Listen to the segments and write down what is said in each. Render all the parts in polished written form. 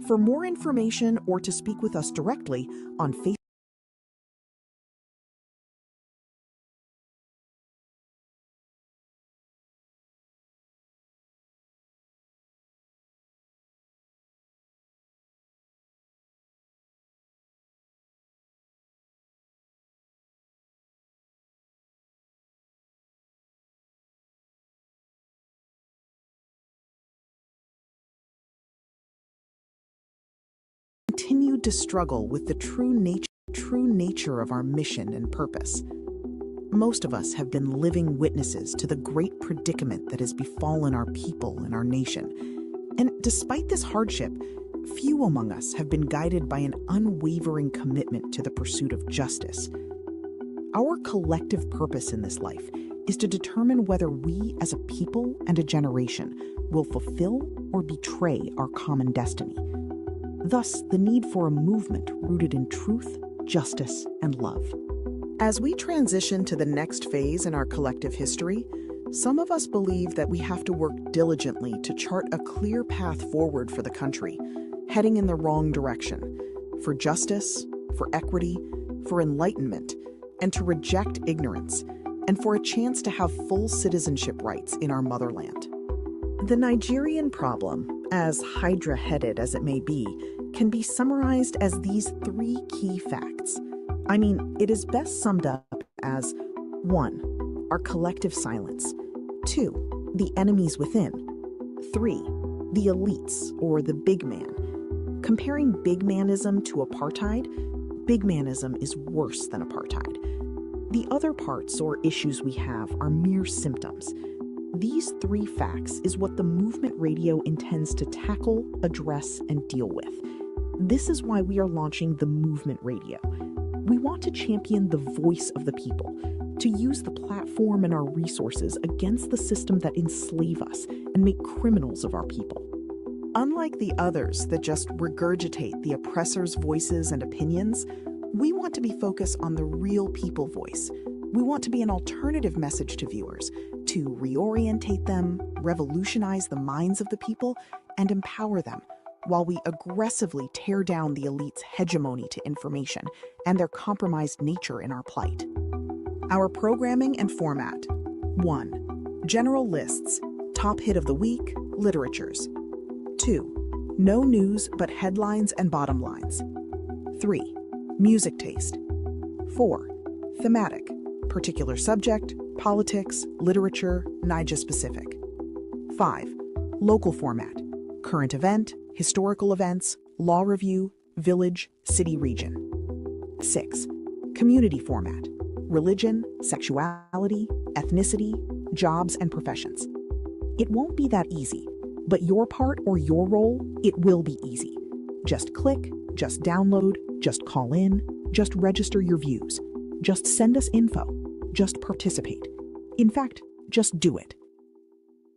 For more information or to speak with us directly on Facebook, continued to struggle with the true nature of our mission and purpose. Most of us have been living witnesses to the great predicament that has befallen our people and our nation. And despite this hardship, few among us have been guided by an unwavering commitment to the pursuit of justice. Our collective purpose in this life is to determine whether we as a people and a generation will fulfill or betray our common destiny. Thus, the need for a movement rooted in truth, justice, and love. As we transition to the next phase in our collective history, some of us believe that we have to work diligently to chart a clear path forward for the country, heading in the wrong direction, for justice, for equity, for enlightenment, and to reject ignorance, and for a chance to have full citizenship rights in our motherland. The Nigerian problem, as hydra-headed as it may be, can be summarized as these three key facts. I mean, it is best summed up as 1. Our collective silence. 2. The enemies within. 3. The elites, or the big man. Comparing big manism to apartheid, big manism is worse than apartheid. The other parts or issues we have are mere symptoms. These three facts is what the movement radio intends to tackle, address, and deal with. This is why we are launching the movement radio. We want to champion the voice of the people, to use the platform and our resources against the system that enslave us and make criminals of our people. Unlike the others that just regurgitate the oppressor's voices and opinions, we want to be focused on the real people voice. We want to be an alternative message to viewers, to reorientate them, revolutionize the minds of the people, and empower them, while we aggressively tear down the elite's hegemony to information and their compromised nature in our plight. Our programming and format. 1. General lists, top hit of the week, literatures. 2. No news but headlines and bottom lines. 3. Music taste. 4. Thematic, particular subject, politics, literature, Niger-specific. 5. Local format, current event, historical events, law review, village, city, region. 6. Community format, religion, sexuality, ethnicity, jobs, and professions. It won't be that easy, but your part or your role, it will be easy. Just click, just download, just call in, just register your views, just send us info, just participate. In fact, just do it.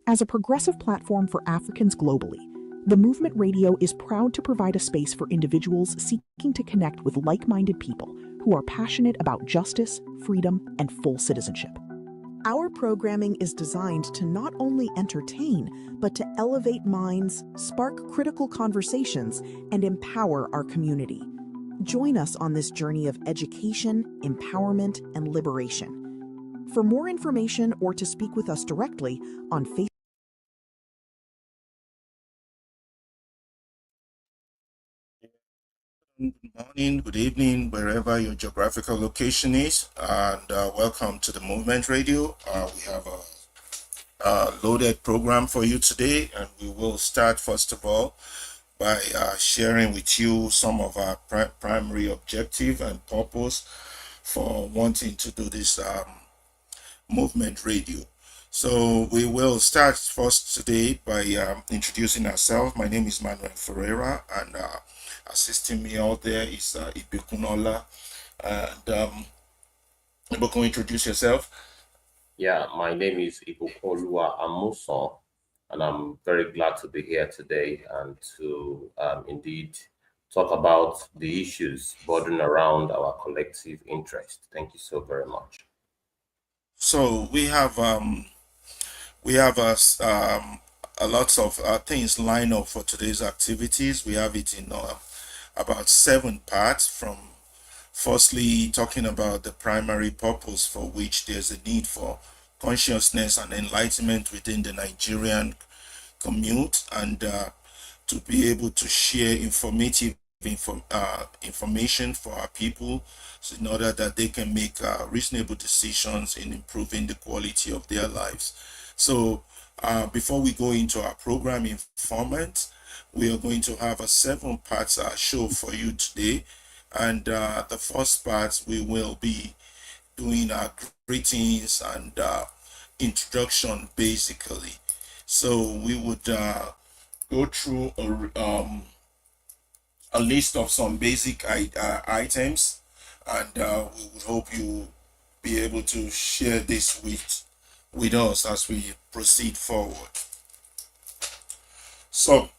As a progressive platform for Africans globally, the Movement Radio is proud to provide a space for individuals seeking to connect with like-minded people who are passionate about justice, freedom, and full citizenship. Our programming is designed to not only entertain, but to elevate minds, spark critical conversations, and empower our community. Join us on this journey of education, empowerment, and liberation. For more information or to speak with us directly on Facebook, Good morning, good evening, wherever your geographical location is, and welcome to the Movement Radio. We have a loaded program for you today, and we will start first of all by sharing with you some of our primary objective and purpose for wanting to do this Movement Radio. So we will start first today by introducing ourselves. My name is Manuel Ferreira, and assisting me out there is Ibekunola. And Ibekun, introduce yourself. Yeah, my name is Ibukolua Amuson, and I'm very glad to be here today and to indeed talk about the issues bordering around our collective interest. Thank you so very much. So we have a a lot of things line up for today's activities. We have it in about 7 parts. From firstly talking about the primary purpose for which there's a need for consciousness and enlightenment within the Nigerian commute, and to be able to share informative information for our people, so in order that they can make reasonable decisions in improving the quality of their lives. So before we go into our program informant, we are going to have a 7 parts show for you today. And the first part, we will be doing our greetings and introduction basically. So we would go through a list of some basic items, and we would hope you be able to share this with us as we proceed forward. So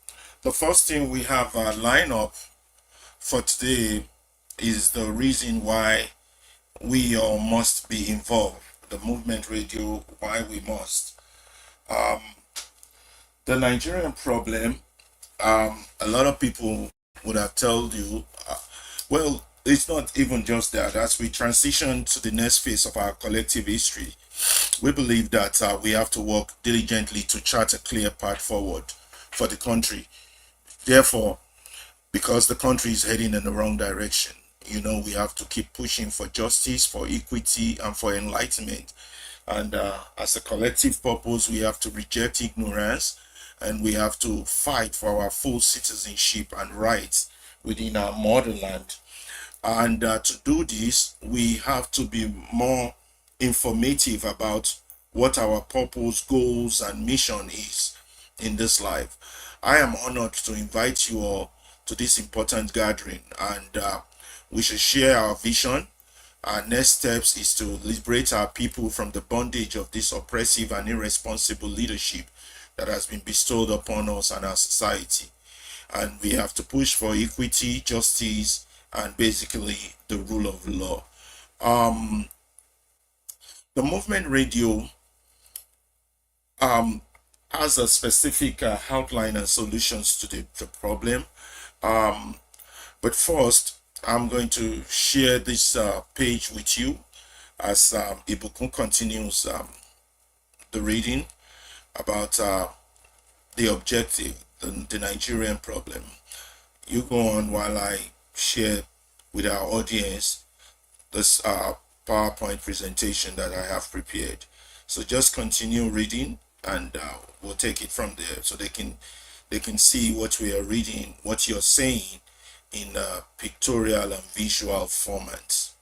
the first thing we have lined up for today is the reason why we all must be involved. The movement radio, why we must. The Nigerian problem, a lot of people would have told you, well, it's not even just that. As we transition to the next phase of our collective history, we believe that we have to work diligently to chart a clear path forward for the country. Therefore, because the country is heading in the wrong direction, we have to keep pushing for justice, for equity, and for enlightenment. And as a collective purpose, we have to reject ignorance, and we have to fight for our full citizenship and rights within our motherland. And to do this, we have to be more informative about what our purpose, goals, and mission is in this life. I am honored to invite you all to this important gathering, and we should share our vision. Our next steps is to liberate our people from the bondage of this oppressive and irresponsible leadership that has been bestowed upon us and our society. And we have to push for equity, justice, and basically the rule of law. The movement radio has a specific outline and solutions to the problem. But first, I'm going to share this page with you as Ibukun continues the reading about the objective, the Nigerian problem. You go on while I share with our audience this PowerPoint presentation that I have prepared. So just continue reading, and we'll take it from there, so they can see what we are reading, what you're saying in pictorial and visual formats.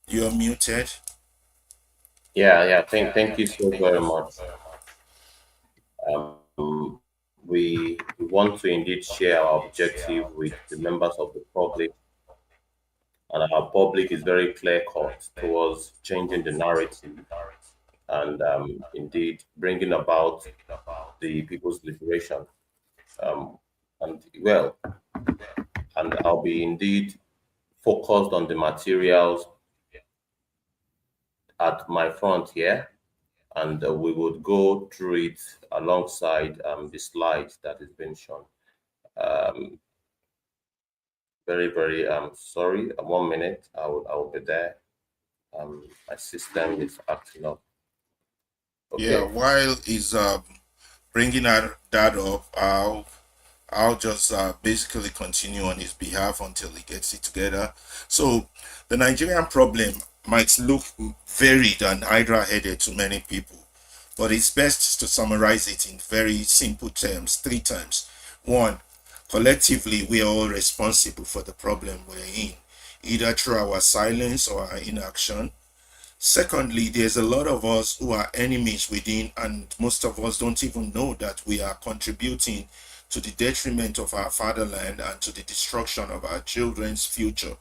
You're muted. Yeah. Thank you so very much. We want to indeed share our objective with the members of the public, and our public is very clear cut towards changing the narrative and indeed bringing about the people's liberation. Um, and I'll be indeed focused on the materials at my front here, and we would go through it alongside the slides that is being shown. Um, very sorry. 1 minute. I will be there. My system is acting up. Yeah, Okay. while he's bringing that up, I'll just basically continue on his behalf until he gets it together. So the Nigerian problem might look varied and hydra-headed to many people, but it's best to summarize it in very simple terms, 3 terms. 1, collectively, we are all responsible for the problem we're in, either through our silence or our inaction. Secondly, there's a lot of us who are enemies within, and most of us don't even know that we are contributing to the detriment of our fatherland and to the destruction of our children's future.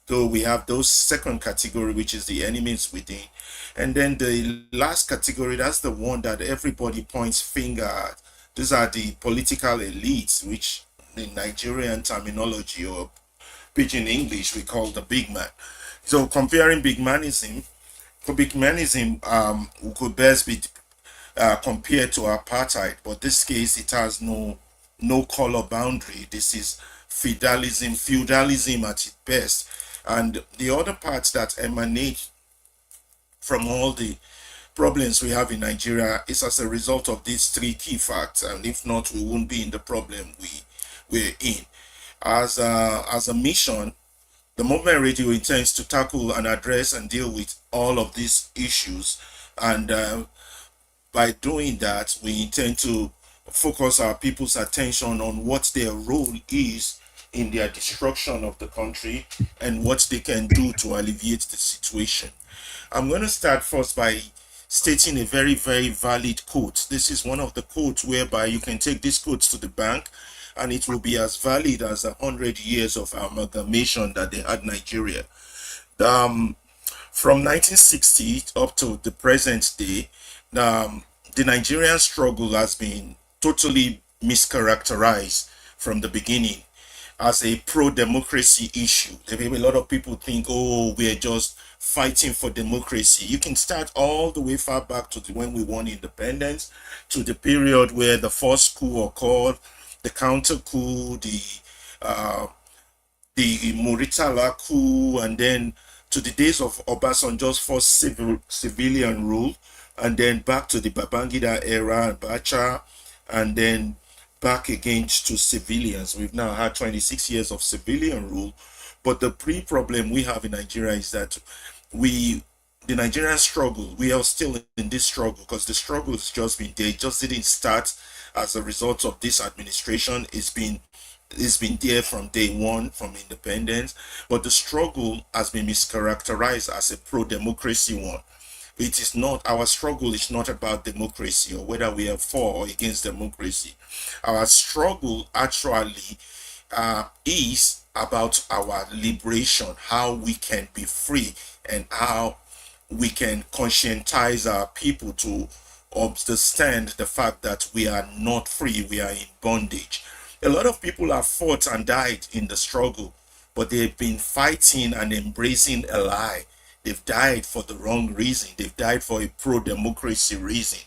Though we have those second category, which is the enemies within. And then the last category, that's the one that everybody points finger at. These are the political elites, which in Nigerian terminology or pidgin English we call the big man. So comparing big manism humanism could best be compared to apartheid, but this case it has no color boundary. This is feudalism at its best, and the other parts that emanate from all the problems we have in Nigeria is as a result of these three key facts, and if not, we won't be in the problem we're in. As a mission, the Movement Radio intends to tackle and address and deal with all of these issues, and by doing that, we intend to focus our people's attention on what their role is in their destruction of the country and what they can do to alleviate the situation. I'm going to start first by stating a very, very valid quote. This is one of the quotes whereby you can take these quotes to the bank and it will be as valid as 100 years of amalgamation that they had Nigeria. Um, from 1960 up to the present day, the Nigerian struggle has been totally mischaracterized from the beginning as a pro-democracy issue. A lot of people think, oh, we're just fighting for democracy. You can start all the way far back to when we won independence, to the period where the first coup occurred, the counter coup, uh, the Muritala coup, and then to the days of Obasanjo's first civilian rule, and then back to the Babangida era and Bacha, and then back again to civilians. We've now had 26 years of civilian rule, but the pre-problem we have in Nigeria is that the Nigerian struggle, we are still in this struggle because the struggle has just been there. It just didn't start as a result of this administration. It's been there from day one, from independence, but the struggle has been mischaracterized as a pro-democracy one. It is not, our struggle is not about democracy or whether we are for or against democracy. Our struggle actually is about our liberation, how we can be free and how we can conscientize our people to understand the fact that we are not free, we are in bondage. A lot of people have fought and died in the struggle, but they've been fighting and embracing a lie. They've died for the wrong reason. They've died for a pro-democracy reason.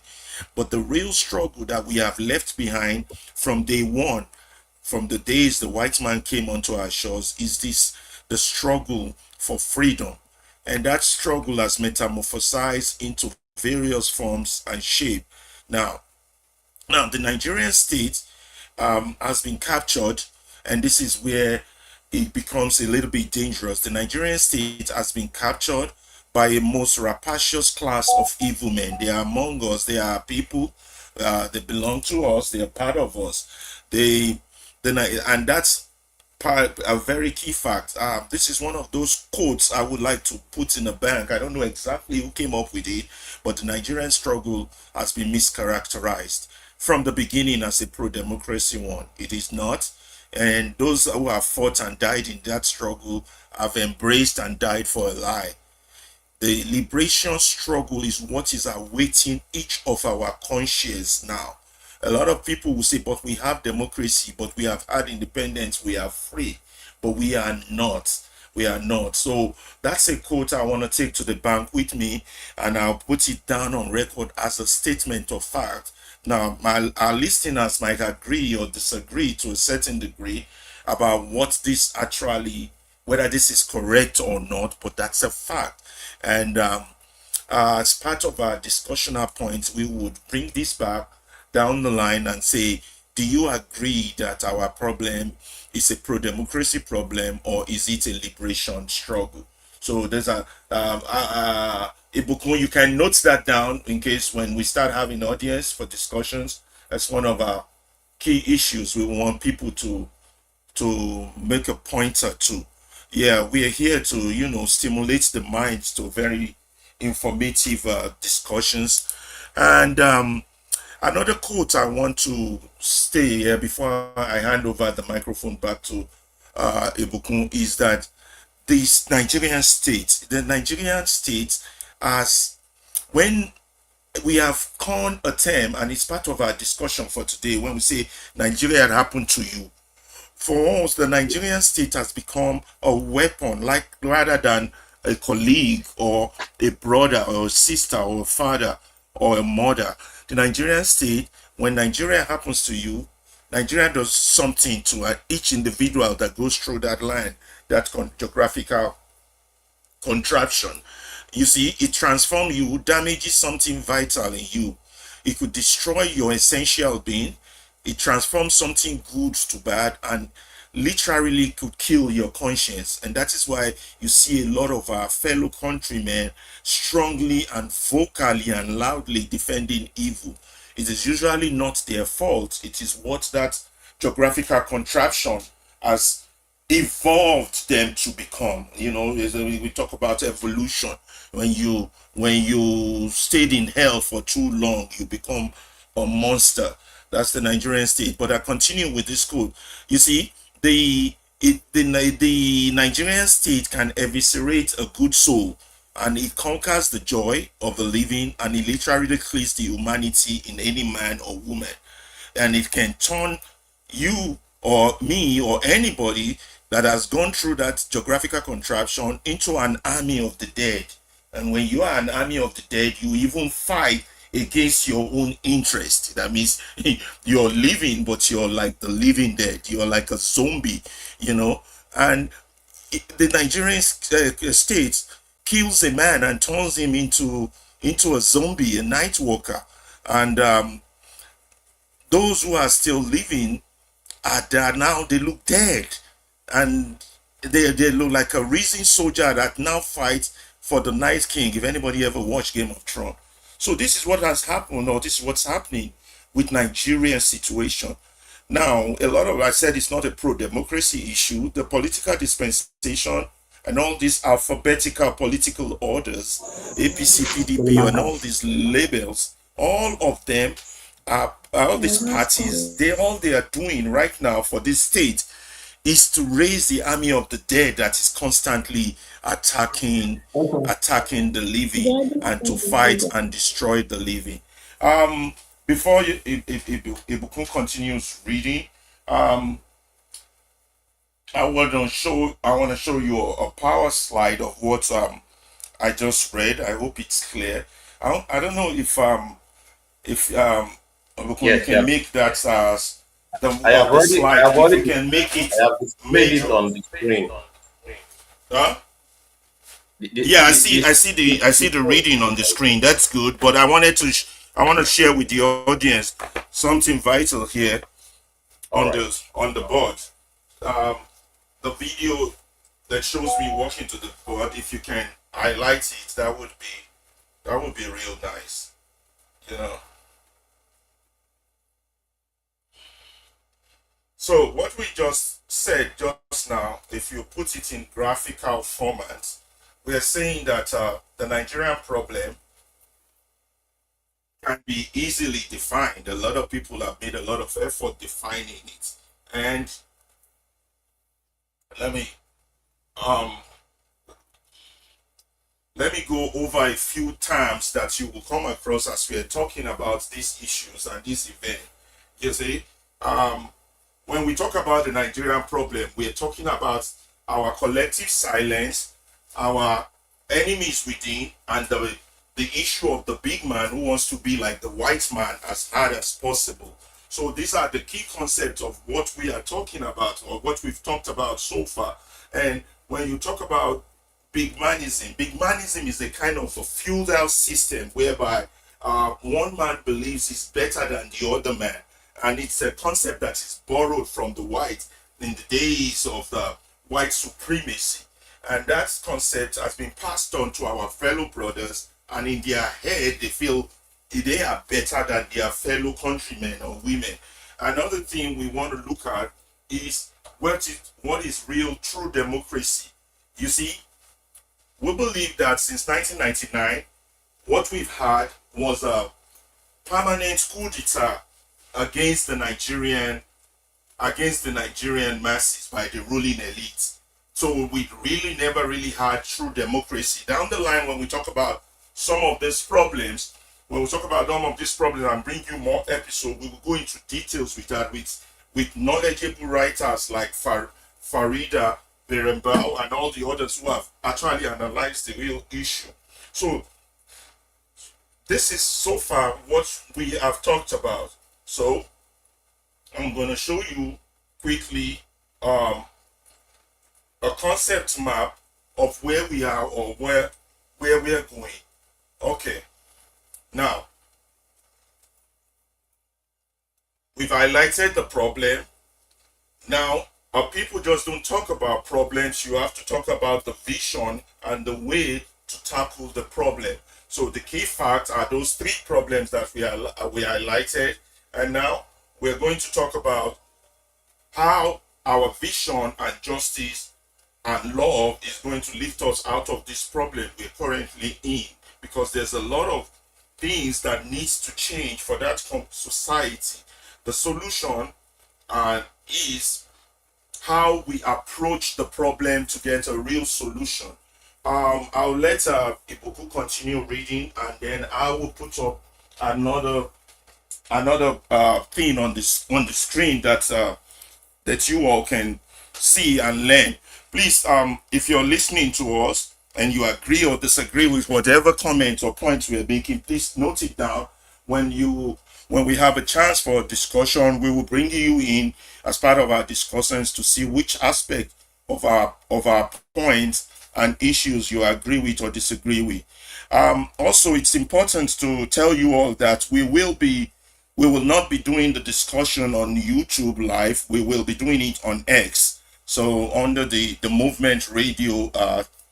But the real struggle that we have left behind from day one, from the days the white man came onto our shores, is the struggle for freedom. And that struggle has metamorphosized into various forms and shape. Now, the Nigerian state has been captured, and this is where it becomes a little bit dangerous. The Nigerian state has been captured by a most rapacious class of evil men. They are among us. They are people. They belong to us. They are part of us. And that's a very key fact. This is one of those quotes I would like to put in a bank. I don't know exactly who came up with it, but the Nigerian struggle has been mischaracterized from the beginning as a pro-democracy one. It is not. And those who have fought and died in that struggle have embraced and died for a lie. The liberation struggle is what is awaiting each of our conscience now. A lot of people will say, but we have democracy, but we have had independence, we are free, but we are not. We are not. So that's a quote I want to take to the bank with me, and I'll put it down on record as a statement of fact. Now, our listeners might agree or disagree to a certain degree about what this actually, whether this is correct or not, but that's a fact. And as part of our discussional points, we would bring this back down the line and say, do you agree that our problem is a pro-democracy problem, or is it a liberation struggle? So there's Ibukun, you can note that down in case when we start having audience for discussions. That's one of our key issues we want people to make a pointer to. Yeah, we are here to stimulate the minds to very informative discussions. And another quote I want to stay here before I hand over the microphone back to Ibukun is that the Nigerian state has, when we have coined a term, and it's part of our discussion for today, when we say Nigeria had happened to you. For us, the Nigerian state has become a weapon, like rather than a colleague or a brother or a sister or a father or a mother. The Nigerian state, when Nigeria happens to you, Nigeria does something to each individual that goes through that line, that geographical contraption. You see, it transforms you, damages something vital in you. It could destroy your essential being. It transforms something good to bad and literally could kill your conscience. And that is why you see a lot of our fellow countrymen strongly and vocally and loudly defending evil. It is usually not their fault. It is what that geographical contraption has evolved them to become. You know, we talk about evolution. When you stayed in hell for too long, you become a monster. That's the Nigerian state. But I continue with this code. You see, the Nigerian state can eviscerate a good soul, and it conquers the joy of the living, and it literally kills the humanity in any man or woman. And it can turn you or me or anybody that has gone through that geographical contraption into an army of the dead. And when you are an army of the dead, you even fight against your own interest. That means you're living, but you're like the living dead. You're like a zombie, you know. And the Nigerian state kills a man and turns him into a zombie, a night walker. And those who are still living are there now, they look dead, and they look like a risen soldier that now fights for the Night King, if anybody ever watched Game of Thrones. So this is what has happened, or this is what's happening with Nigerian situation. Now, a lot of, I said, it's not a pro-democracy issue. The political dispensation and all these alphabetical political orders, APC, PDP, and all these labels, all of them are, all these parties, they are doing right now for this state is to raise the army of the dead that is constantly attacking the living, and to fight and destroy the living. Before you, if Ibukun continues reading, I want to show you a power slide of what I just read. I hope it's clear. I don't know if Ibukun, you Yes, can yeah. make that I have the already, I slide, have if you already, can make it I have displayed it major. on the screen. Huh? The, Yeah, I see the the reading on the screen. That's good, but I wanted to I want to share with the audience something vital here all on right. the board. Um, the video that shows me walking to the board. If you can highlight it, that would be real nice. You know. So what we just said just now, if you put it in graphical format, we are saying that the Nigerian problem can be easily defined. A lot of people have made a lot of effort defining it. And let me um let me go over a few terms that you will come across as we are talking about these issues and this event. You see, when we talk about the Nigerian problem, we are talking about our collective silence, our enemies within, and the issue of the big man who wants to be like the white man as hard as possible. So these are the key concepts of what we are talking about, or what we've talked about so far. And when you talk about big manism is a kind of a feudal system whereby one man believes he's better than the other man. And it's a concept that is borrowed from the white in the days of the white supremacy. And that concept has been passed on to our fellow brothers, and in their head, they feel they are better than their fellow countrymen or women. Another thing we want to look at is what is real true democracy. You see, we believe that since 1999, what we've had was a permanent coup d'etat against the Nigerian masses by the ruling elite. So we really never really had true democracy. Down the line, when we talk about some of these problems, and bring you more episodes, we will go into details with that with knowledgeable writers like Farida Berembau, and all the others who have actually analyzed the real issue. So this is so far what we have talked about. So I'm going to show you quickly um, a concept map of where we are or where we are going. Okay, now we've highlighted the problem. Now, people just don't talk about problems. You have to talk about the vision and the way to tackle the problem. So the key facts are those three problems that we highlighted, and now we're going to talk about how our vision and justice and love is going to lift us out of this problem we're currently in, because there's a lot of things that needs to change for that society. The solution is how we approach the problem to get a real solution. I'll let Ibuku continue reading, and then I will put up another thing on the screen that you all can see and learn. Please, if you're listening to us and you agree or disagree with whatever comment or point we're making, please note it down. When we have a chance for a discussion, we will bring you in as part of our discussions to see which aspect of our points and issues you agree with or disagree with. Also, it's important to tell you all that we will not be doing the discussion on YouTube live. We will be doing it on X. So under the movement radio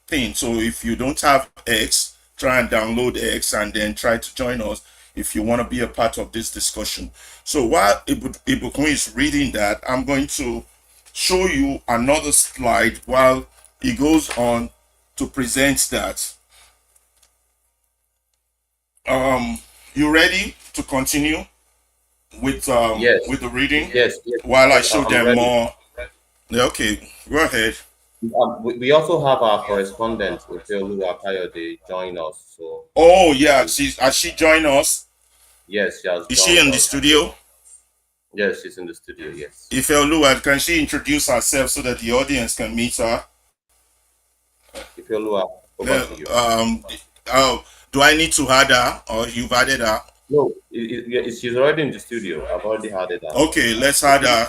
thing. So if you don't have X, try and download X and then try to join us if you want to be a part of this discussion. So while Ibukun is reading that, I'm going to show you another slide while he goes on to present that. You ready to continue Yes, with the reading yes, while I yes, show I'm them ready. more? Yeah, okay, go ahead. We also have our correspondent, Ifeolu Akayode, join us. So, Oh yeah, um, has she joined us? yes, she has Is she joined in the us. studio? Yes, she's in the studio. Yes. If Oluwa, can she introduce herself so that the audience can meet her? Ifeolu, over Uh, to you. um, oh, do I need to add her or you've added her? No, she's already in the studio. I've already had it down. Okay, let's So add her.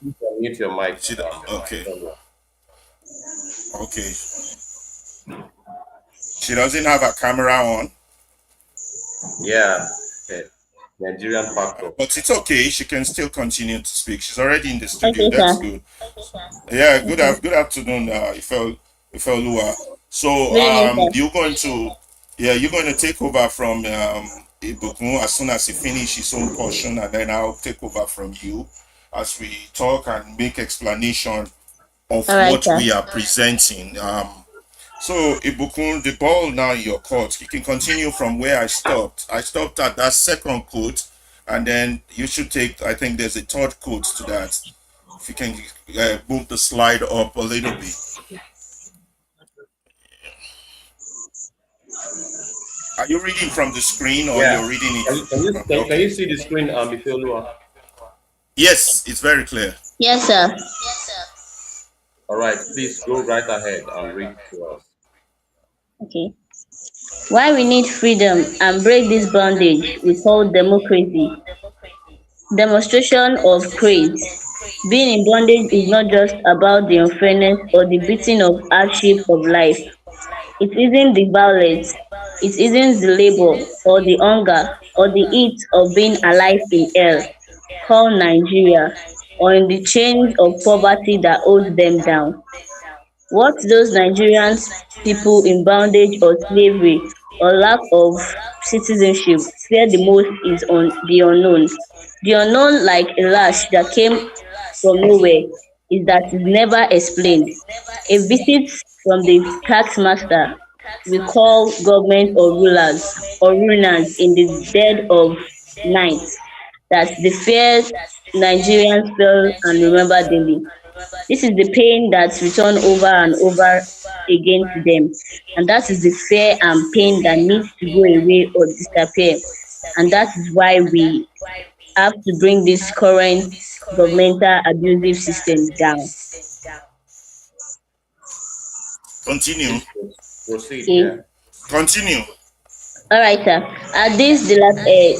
please unmute your mic, Okay, Ifeolu. okay. She doesn't have a camera on, Yeah, okay. Nigerian factor. but it's okay. She can still continue to speak. She's already in the studio. Okay, That's sir. good. Yeah, Okay. good afternoon, Ifelua. So Good evening, sir. you're going to take over from Ibukun as soon as he finish his own portion, and then I'll take over from you as we talk and make explanation of All right, what sir. we are presenting. So Ibukun, the ball now in your court. You can continue from where I stopped. I stopped at that second quote, and then you should take. I think there's a third quote to that. If you can move the slide up a little bit. Are you reading from the screen or Yeah. you're reading it Can you okay? see the screen, Ifeolu? Yes, it's very clear. Yes, sir. All right, please go right ahead and read to us. Okay. Why we need freedom and break this bondage we call democracy. Demonstration of craze. Being in bondage is not just about the unfairness or the beating of hardship of life. It isn't the violence, it isn't the labor or the hunger or the heat of being alive in hell, called Nigeria, or in the chains of poverty that holds them down. What those Nigerian people in bondage or slavery or lack of citizenship fear the most is on the unknown. The unknown, like a lash that came from nowhere, is that is never explained. A visit from the tax master we call government or rulers in the dead of night, that the fear Nigerians feel and remember daily. This is the pain that return over and over again to them. And that is the fear and pain that needs to go away or disappear. And that is why we have to bring this current governmental abusive system down. Continue. Please proceed. Okay. Yeah. Continue. All right, sir. Are these Dilapidated.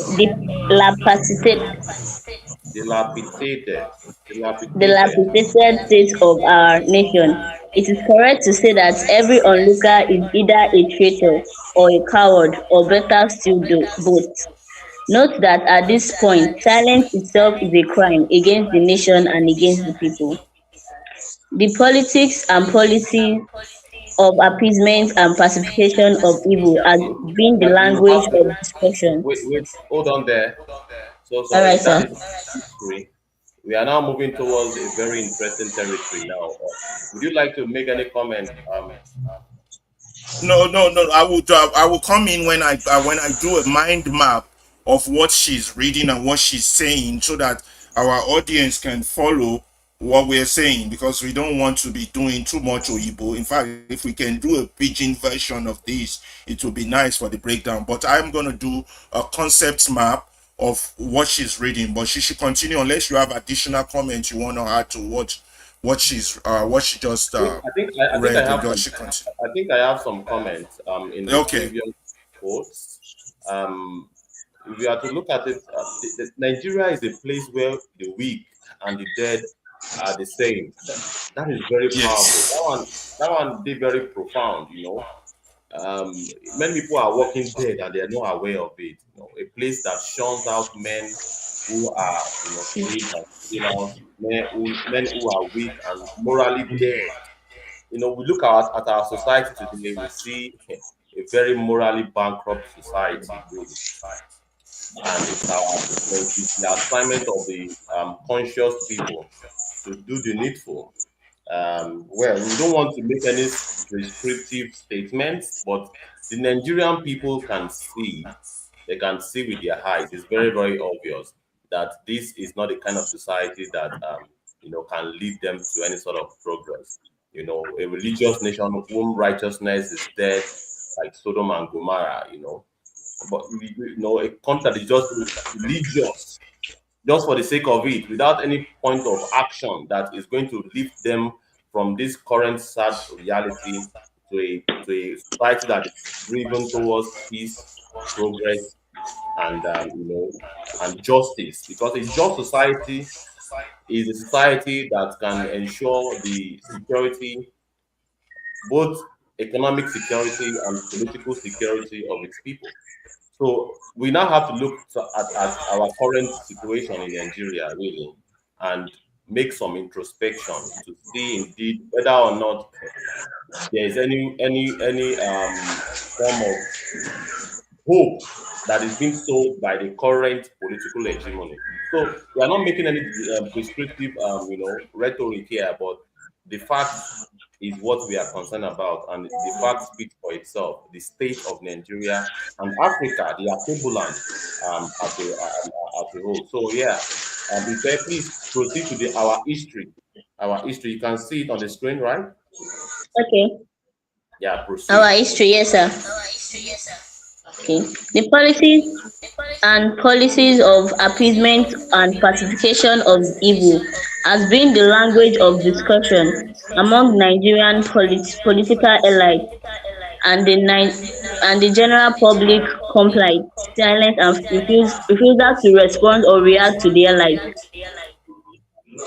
Dilapidated. dilapidated state of our nation? It is correct to say that every onlooker is either a traitor or a coward, or better still, both. Note that at this point, silence itself is a crime against the nation and against the people. The politics and policies of appeasement and pacification of evil has been the You language have to of discussion. wait. Hold on there. So All sorry. right, That sir. is history. We are now moving towards a very interesting territory now. Would you like to make any comment? No, no, no. I will come in when I do a mind map of what she's reading and what she's saying, so that our audience can follow what we're saying, because we don't want to be doing too much Oyibo. In fact, if we can do a pidgin version of this, it will be nice for the breakdown. But I'm gonna do a concept map of what she's reading. But she should continue unless you have additional comments you want to add to what she just I think I read. have Or some. she continue. I think I have some comments. In the Okay. previous quotes. Um, if you are to look at it, Nigeria is a place where the weak and the dead are the same. That is very powerful. Yes. That one, they very profound. Many people are walking dead and they are not aware of it. A place that shuns out men who are, thieves and criminals, men who are weak and morally dead. We look at our society today, we see a very morally bankrupt society, really. And it's the assignment of the conscious people to do the needful. Well, we don't want to make any prescriptive statements, but the Nigerian people can see, they can see with their eyes. It's very, very obvious that this is not the kind of society that can lead them to any sort of progress. A religious nation whom righteousness is dead, like Sodom and Gomorrah. But a country that is just religious, just for the sake of it, without any point of action that is going to lift them from this current sad reality to a society that is driven towards peace, progress, and and justice. Because a just society is a society that can ensure the security, both economic security and political security of its people. So we now have to look at our current situation in Nigeria, really, and make some introspection to see indeed whether or not there is any form of hope that is being sold by the current political hegemony. So we are not making any prescriptive, rhetoric here, but the fact is what we are concerned about, and the fact speaks for itself. The state of Nigeria and Africa, the equivalent as a whole. So yeah, if I please proceed to our history. Our history, you can see it on the screen, right? Okay. Yeah, Our proceed. history, yes, sir. Okay. The policies of appeasement and pacification of evil has been the language of discussion among Nigerian political elites, and the general public complied, silent, and refusal to respond or react to their life.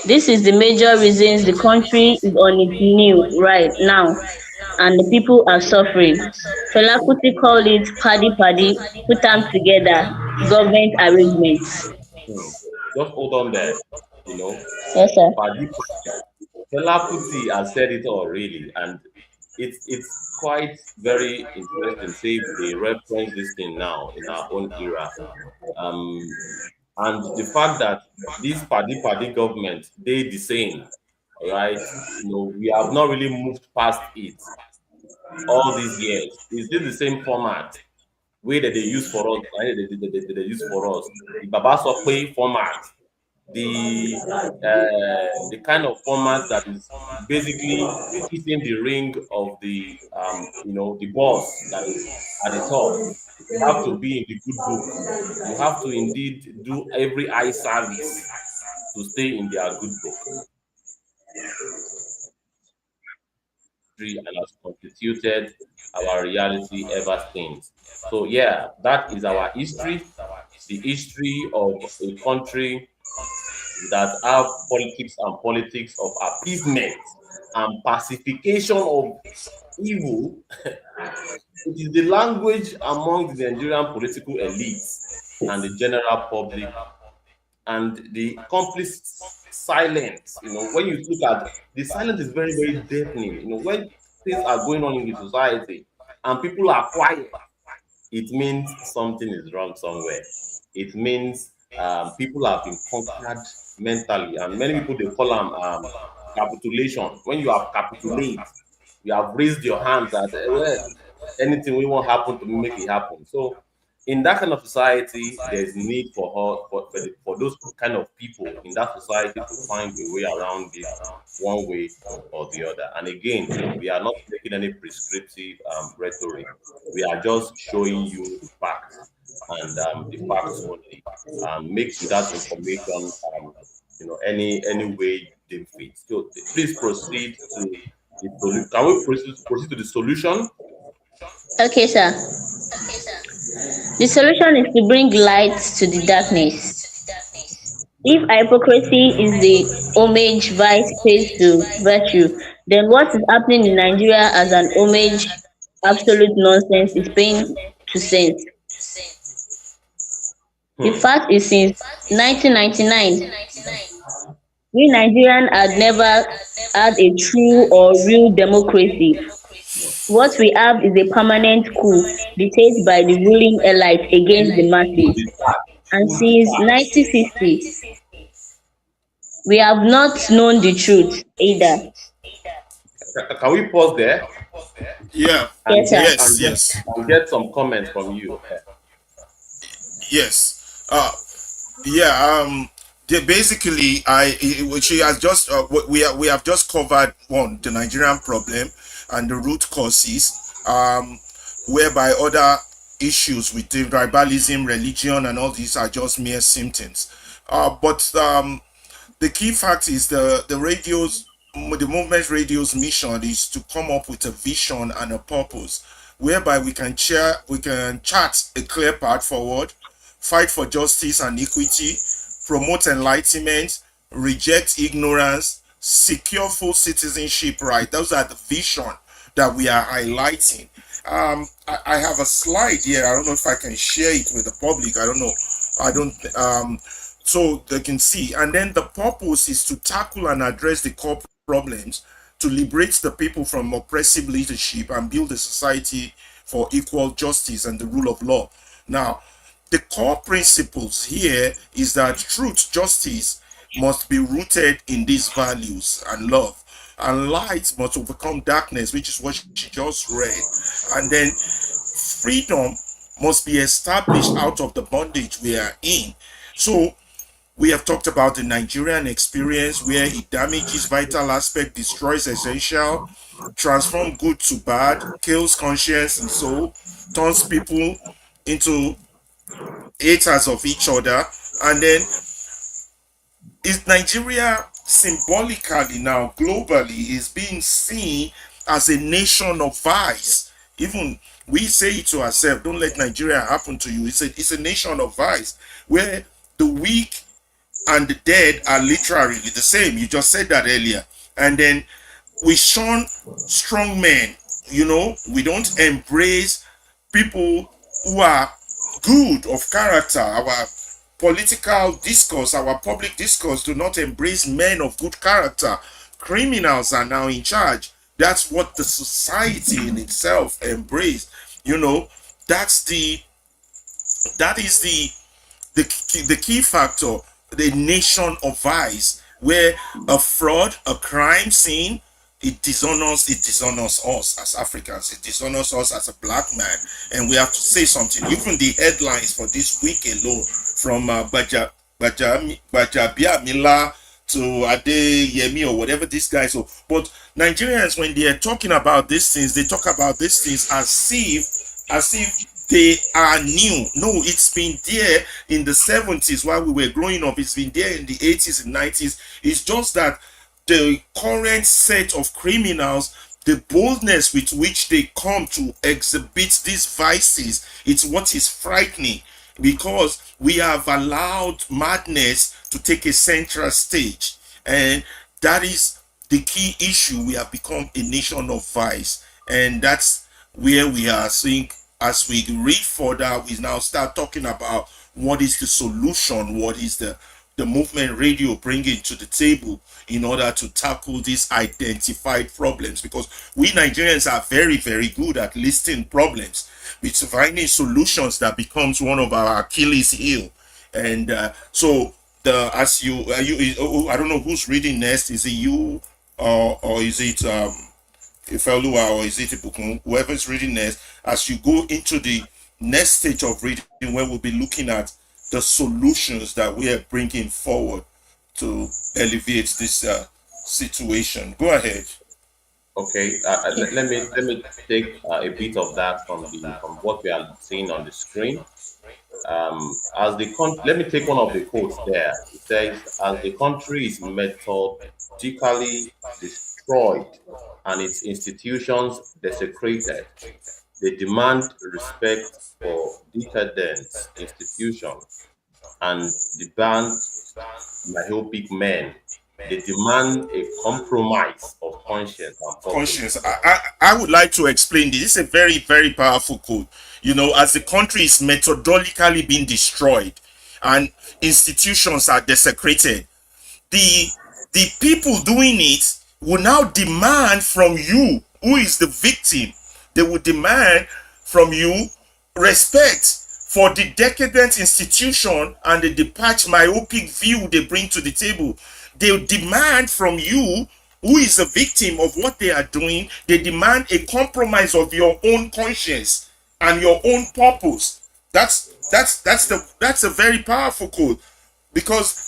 This is the major reasons the country is on its knee right now and the people are suffering. Fela Kuti called it paddy paddy, put am together, government arrangements. Hmm. Just hold on there. You know, Yes, sir. Padi Fela Kuti has said it all really, and it's quite very interesting. Say they reference this thing now in our own era, um, and the fact that this party government they the same, right? We have not really moved past it all these years. Is this the same format way that they use for us? They use for us the Baba Sokwe format, the kind of format that is basically hitting the ring of the boss that is at the top. You have to be in the good book. You have to indeed do every eye service to stay in their good book. history and has constituted our reality ever since. So yeah, that is our history, the history of a country that have politics of appeasement and pacification of evil. It is the language among the Nigerian political elites and the general public, and the complex silence. When you look at the silence is very, very deafening. When things are going on in the society and people are quiet, it means something is wrong somewhere. It means people have been conquered mentally, and many people they call them capitulation. When you have capitulate, you have raised your hand that well, anything we want happen to me, make it happen. So in that kind of society, there's need for her for those kind of people in that society to find a way around it one way or the other. And again, we are not taking any prescriptive rhetoric. We are just showing you the facts and the facts only. Make with that information, any way you deem fit. So please proceed to the solution. Can we proceed to the solution? Okay, sir. The solution is to bring light to the darkness. If hypocrisy is the homage vice pays to virtue, then what is happening in Nigeria as an homage absolute nonsense is paying to sense. The Hmm. fact is, since 1999, we Nigerians had never had a true or real democracy. What we have is a permanent coup dictated by the ruling elite against the Who masses. did that? And Who did since that? 1960, we have not known the truth either. Can we pause there Yeah. and Yes, get sir. Yes. Yes. some comments from you? Yes. Yeah. Basically, she has just we have just covered one the Nigerian problem and the root causes, whereby other issues with the tribalism, religion, and all these are just mere symptoms. But the key fact is the movement radio's mission is to come up with a vision and a purpose whereby we can chart a clear path forward, fight for justice and equity, promote enlightenment, reject ignorance, secure full citizenship right. Those are the vision that we are highlighting. I have a slide here. I don't know if I can share it with the public. I don't know. I don't. So they can see. And then the purpose is to tackle and address the core problems, to liberate the people from oppressive leadership and build a society for equal justice and the rule of law. Now, the core principles here is that truth, justice must be rooted in these values and love. And light must overcome darkness, which is what she just read. And then freedom must be established out of the bondage we are in. So we have talked about the Nigerian experience where it damages vital aspect, destroys essential, transforms good to bad, kills conscience and soul, turns people into haters of each other. And then is Nigeria symbolically now globally is being seen as a nation of vice. Even we say it to ourselves, don't let Nigeria happen to you. It's a nation of vice where the weak and the dead are literally the same. You just said that earlier. And then we shun strong men. We don't embrace people who are good of character. Our political discourse, our public discourse do not embrace men of good character. Criminals are now in charge. That's what the society in itself embrace. That's that is the key factor, the nation of vice, where a fraud, a crime scene, it dishonors us as Africans, it dishonors us as a black man, and we have to say something. Even the headlines for this week alone, from Bajabia Mila to Adeyemi or whatever these guys. So, but Nigerians, when they are talking about these things, they talk about these things as if they are new. No, it's been there in the 70s while we were growing up. It's been there in the 80s and 90s. It's just that the current set of criminals the boldness with which they come to exhibit these vices, it's what is frightening, because we have allowed madness to take a central stage. And that is the key issue. We have become a nation of vice. And that's where we are seeing, as we read further, we now start talking about what is the solution, what is the movement radio bringing to the table in order to tackle these identified problems, because we Nigerians are very, very good at listing problems, it's finding solutions that becomes one of our Achilles heel. And so the as you I don't know who's reading next. Is it you, or is it Ifelua, or is it Ibukun? Whoever's reading next, as you go into the next stage of reading, where we'll be looking at the solutions that we are bringing forward to alleviate this situation. Go ahead. Okay, let me take a bit of that from the from what we are seeing on the screen. Let me take one of the quotes there. It says, "As the country is methodically destroyed and its institutions desecrated, they demand respect for decadent institutions and demand myopic men. They demand a compromise of conscience and purpose." Conscience. I would like to explain this. This is a very, very powerful quote. As the country is methodologically being destroyed and institutions are desecrated, the the people doing it will now demand from you, who is the victim, they will demand from you respect for the decadent institution and the departed myopic view they bring to the table. They demand from you, who is a victim of what they are doing, they demand a compromise of your own conscience and your own purpose. That's a very powerful code, because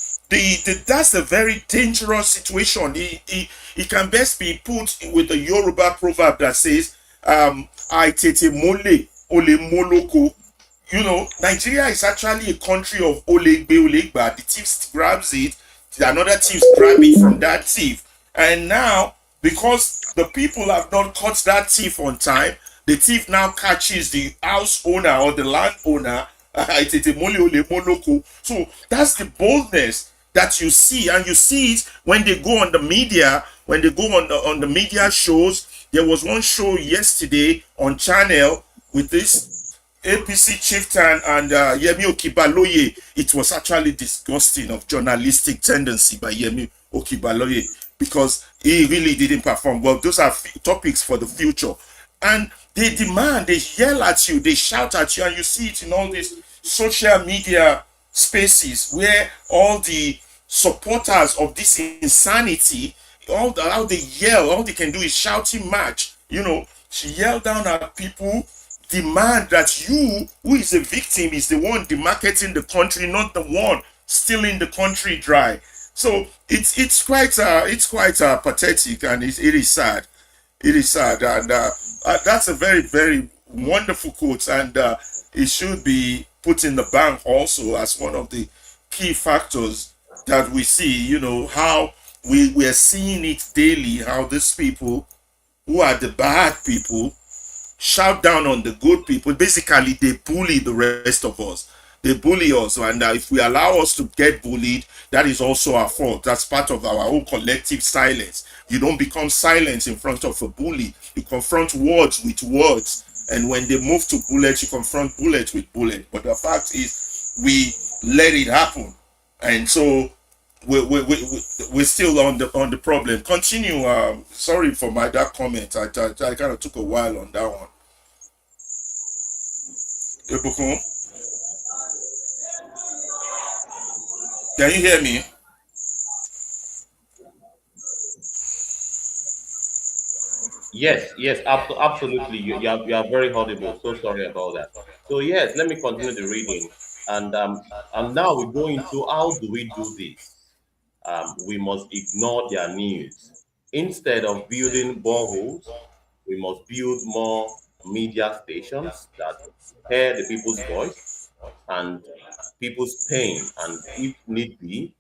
that's a very dangerous situation. It can best be put with the Yoruba proverb that says, "I tete mole ole moloko." Nigeria is actually a country of olegbe olegba. The thief grabs it, another thief grab it from that thief, and now, because the people have not caught that thief on time, the thief now catches the house owner or the landowner. So that's the boldness that you see, and you see it when they go on the media, when they go on the media shows. There was one show yesterday on channel with this APC chieftain and Yemi Okibaloye. It was actually disgusting, of journalistic tendency by Yemi Okibaloye, because he really didn't perform well. Those are topics for the future. And they demand, they yell at you, they shout at you, and you see it in all these social media spaces where all the supporters of this insanity, how they yell, all they can do is shouting match. She yelled down at people, demand that you, who is a victim, is the one demarketing the country, not the one stealing the country dry. So it's quite pathetic, and it is sad. It is sad, and that's a very, very wonderful quote, and it should be put in the bank also as one of the key factors that we see. How we are seeing it daily, how these people who are the bad people shout down on the good people. Basically, they bully the rest of us. They bully us, and if we allow us to get bullied, that is also our fault. That's part of our own collective silence. You don't become silent in front of a bully. You confront words with words, and when they move to bullets, you confront bullet with bullet. But the fact is, we let it happen, and so we're still on the problem. Continue. Sorry for that comment. I kind of took a while on that one. Ebukun, can you hear me? Yes, yes, absolutely. You are very audible. So sorry about that. So yes, let me continue the reading, and now we go into how do we do this? We must ignore their news instead of building boreholes. We must build more media stations that hear the people's voice and people's pain, and if need be,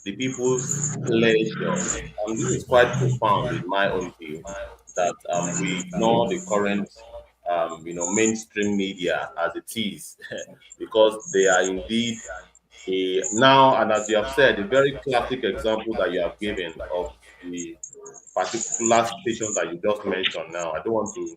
the people's pleasure. And this is quite profound in my own view. that we ignore the current mainstream media as it is, because they are indeed now, and as you have said, a very classic example that you have given of the particular station that you just mentioned now. I don't want to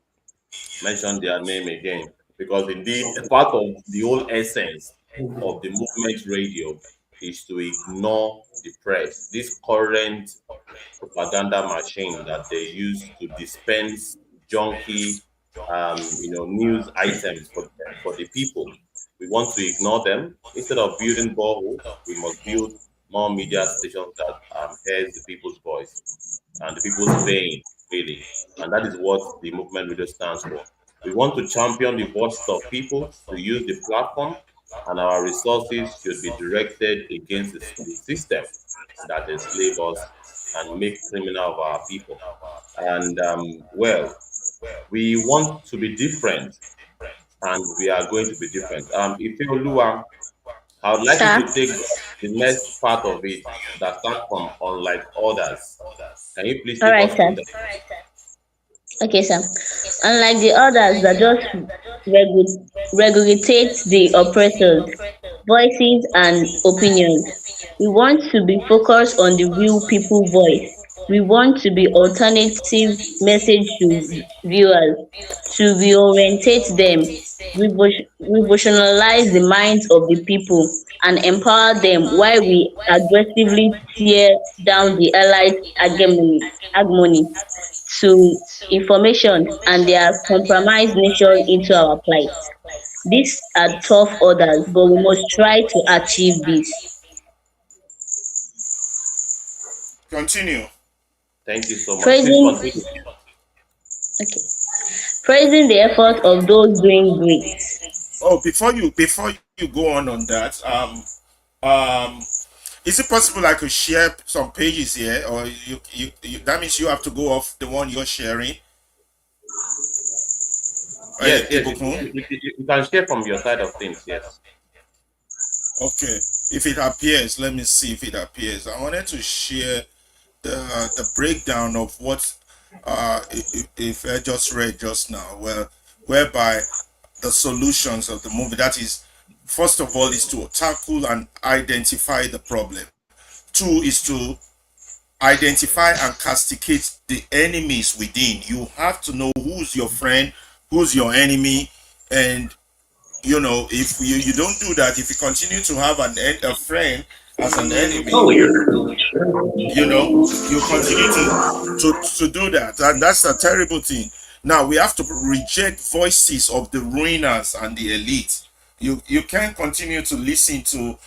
mention their name again, because indeed a part of the whole essence of the movement radio is to ignore the press, this current propaganda machine that they use to dispense junky news items for the people. We want to ignore them. Instead of building boreholes, we must build more media stations that hears the people's voice and the people's pain, really. And that is what the movement really stands for. We want to champion the voices of people to use the platform, and our resources should be directed against the system that enslave us and make criminal of our people. And we want to be different, and we are going to be different. Ifeoluwa, I would like you Sir. to take the next part of it that starts from unlike others. Can you please All take right, us sir. through that? Okay, sir. Unlike the others that just regurgitate the oppressors' voices and opinions, we want to be focused on the real people voice. We want to be alternative message to viewers, to reorientate them, revolutionalize the minds of the people, and empower them while we aggressively tear down the allied hegemony to information and their compromised nature into our plight. These are tough orders, but we must try to achieve this. Continue. Thank you so much. Please Praising, continue. okay, praising the effort of those doing great. Oh, before you go on that, um, is it possible I could share some pages here, or that means you have to go off the one you're sharing? Yes, yes, Ibukun? you can share from your side of things. Yes. Okay. If it appears, let me see if it appears. I wanted to share the breakdown of what if I just read just now, whereby the solutions of the movie, that is, first of all, is to tackle and identify the problem. Two is to identify and castigate the enemies within. You have to know who's your friend, who's your enemy, and if you don't do that, if you continue to have a friend as an enemy, you continue to do that, and that's a terrible thing. Now we have to reject voices of the ruiners and the elite. You can't continue to listen to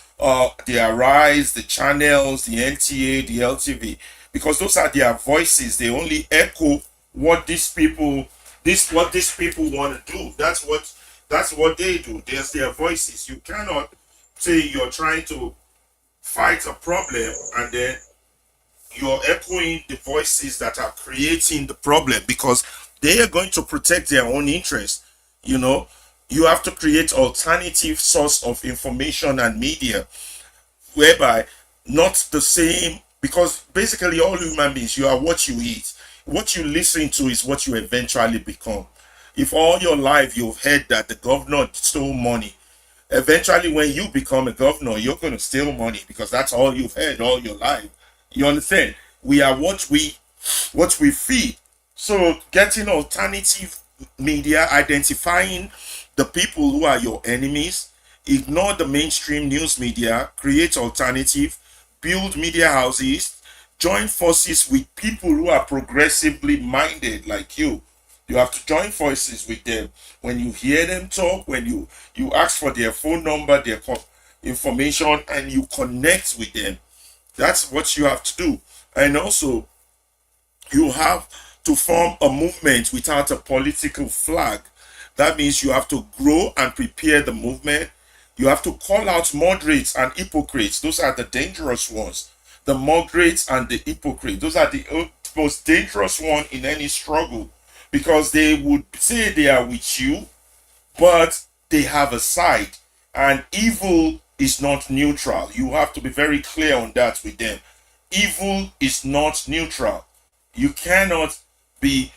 the Arise, the channels, the NTA, the LTV, because those are their voices. They only echo what these people want to do. That's what they do. There's their voices. You cannot say you're trying to fight a problem and then you're echoing the voices that are creating the problem, because they are going to protect their own interest. You have to create alternative source of information and media, whereby not the same, because basically all human beings, you are what you eat. What you listen to is what you eventually become. If all your life you've heard that the governor stole money, eventually when you become a governor, you're going to steal money, because that's all you've heard all your life. You understand? We are what we feed. So getting alternative media, identifying the people who are your enemies, ignore the mainstream news media, create alternative, build media houses, join forces with people who are progressively minded like you. You have to join forces with them. When you hear them talk, when you ask for their phone number, their information, and you connect with them, that's what you have to do. And also, you have to form a movement without a political flag. That means you have to grow and prepare the movement. You have to call out moderates and hypocrites. Those are the dangerous ones. The moderates and the hypocrites. Those are the most dangerous one in any struggle, because they would say they are with you, but they have a side. And evil is not neutral. You have to be very clear on that with them. Evil is not neutral. You cannot be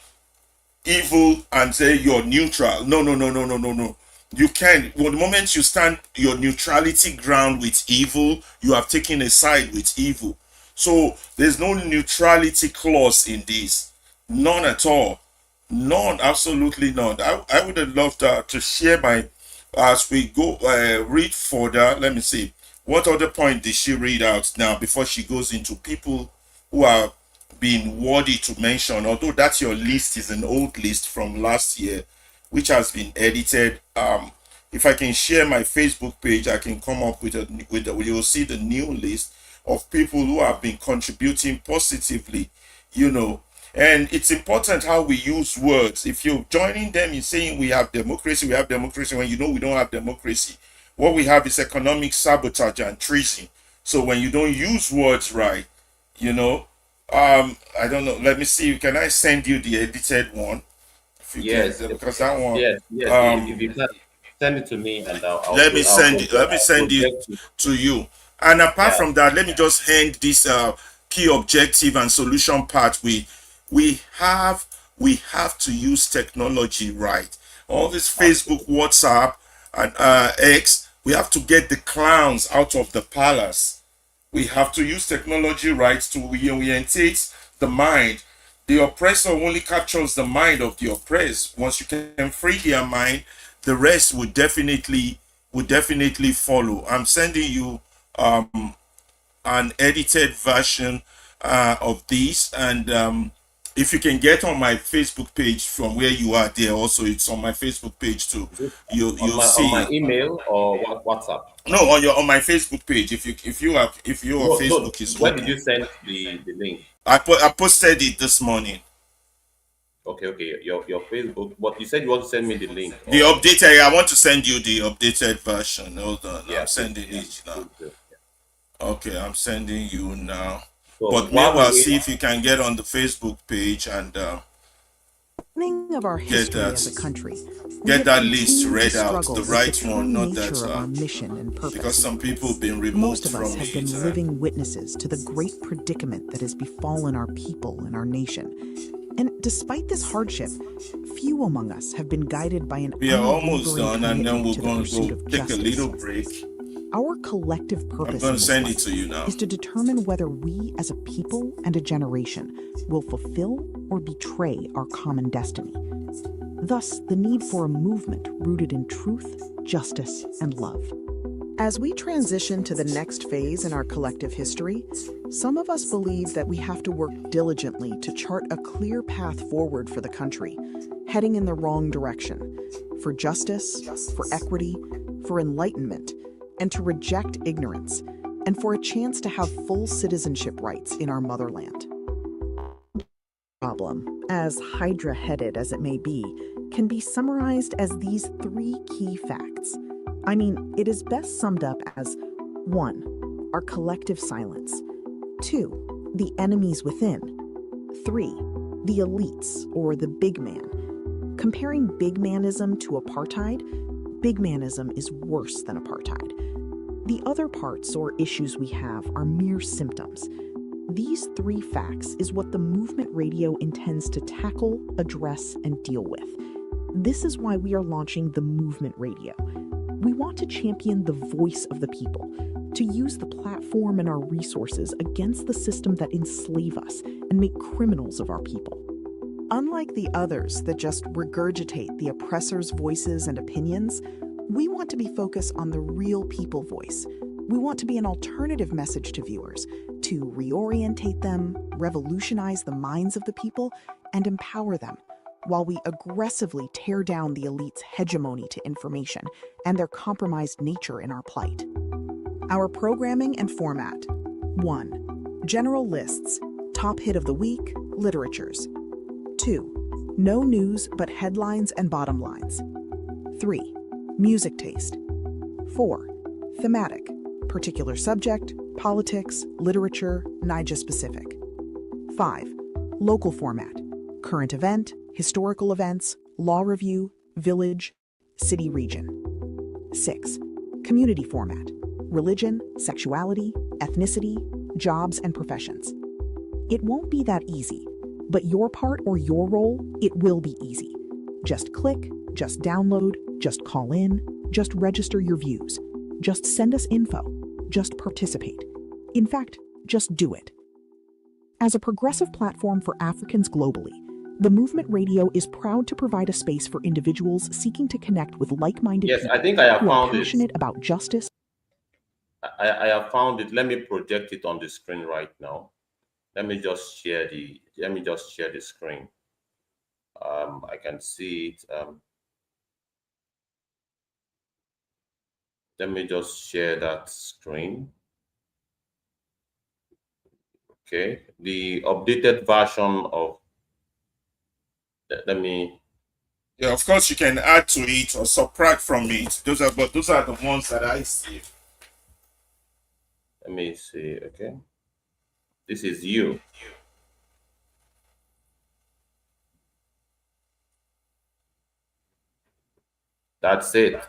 evil and say you're neutral. No, no, no, no, no, no, no. You can't. Well, the moment you stand your neutrality ground with evil, you have taken a side with evil. So there's no neutrality clause in this. None at all. None, absolutely none. I would have loved to share my, as we go read further. Let me see. What other point did she read out now before she goes into people who are being worthy to mention? Although that your list is an old list from last year, which has been edited. If I can share my Facebook page, I can come up with you'll see the new list of people who have been contributing positively, you know. And it's important how we use words. If you're joining them in saying we have democracy, when you know we don't have democracy. What we have is economic sabotage and treason. So when you don't use words right, you know, I don't know. Let me see. Can I send you the edited one? If you Yes, can, because that one. yes, yes. If you can send it to me, and Let me send it. Let me I'll send it project it. to you. And apart Yeah. from that, let me just hand this key objective and solution part. We have to use technology right. All this Facebook, WhatsApp, and X. We have to get the clowns out of the palace. We have to use technology right to orientate the mind. The oppressor only captures the mind of the oppressed. Once you can free their mind, the rest would definitely follow. I'm sending you an edited version of this, and if you can get on my Facebook page from where you are there, also it's on my Facebook page too. Is it You'll on my see. email or WhatsApp? No, on my Facebook page. If your No, no. Facebook is Where did open, you send the link? I posted it this morning. Okay, okay. Your Facebook. But you said you want to send me the link, The or updated. I want to send you the updated version. Hold on, yeah, I'm please, sending yeah, it now. please do. Yeah. Okay, I'm sending you now. So But while we meanwhile, wait, see if you can get on the Facebook page and Of our get history that as a country, we get have that list continued to read out, struggle the with the right true one, not that nature of our mission and because purpose. some people have been removed Most of us from have it. been living witnesses to the great predicament that has befallen our people and our nation. And despite this hardship, few among us have been guided by an We are almost unwavering done, and then commitment we're to the going to pursuit go of take a justice. little break. Our collective I'm purpose going in to this send it life to you now. is to determine whether we as a people and a generation will fulfill or betray our common destiny. Thus, the need for a movement rooted in truth, justice, and love. As we transition to the next phase in our collective history, some of us believe that we have to work diligently to chart a clear path forward for the country, heading in the wrong direction, for justice, for equity, for enlightenment, and to reject ignorance, and for a chance to have full citizenship rights in our motherland. Problem, as hydra-headed as it may be, can be summarized as these three key facts. I mean, it is best summed up as 1. Our collective silence. 2. The enemies within. 3. The elites, or the big man. Comparing big manism to apartheid, big manism is worse than apartheid. The other parts or issues we have are mere symptoms. These three facts is what the Movement Radio intends to tackle, address, and deal with. This is why we are launching the Movement Radio. We want to champion the voice of the people, to use the platform and our resources against the system that enslave us and make criminals of our people. Unlike the others that just regurgitate the oppressor's voices and opinions, we want to be focused on the real people voice. We want to be an alternative message to viewers, to reorientate them, revolutionize the minds of the people, and empower them, while we aggressively tear down the elite's hegemony to information and their compromised nature in our plight. Our programming and format. 1. General lists, top hit of the week, literatures. 2. No news but headlines and bottom lines. 3. Music taste. 4. Thematic, particular subject, politics, literature, Niger specific. 5. Local format, current event, historical events, law review, village, city region. 6. Community format, religion, sexuality, ethnicity, jobs and professions. It won't be that easy, But your part or your role, it will be easy. Just click, just download, just call in, just register your views. Just send us info. Just participate. In fact, just do it. As a progressive platform for Africans globally, the Movement Radio is proud to provide a space for individuals seeking to connect with like-minded Yes, people I think I have who are found it. passionate about justice. I have found it. Let me project it on the screen right now. Let me just share the screen. I can see it. Let me just share that screen. Okay, the updated version of. Let me. Yeah, of course you can add to it or subtract from it. Those are the ones that I see. Let me see. Okay, this is you. That's it.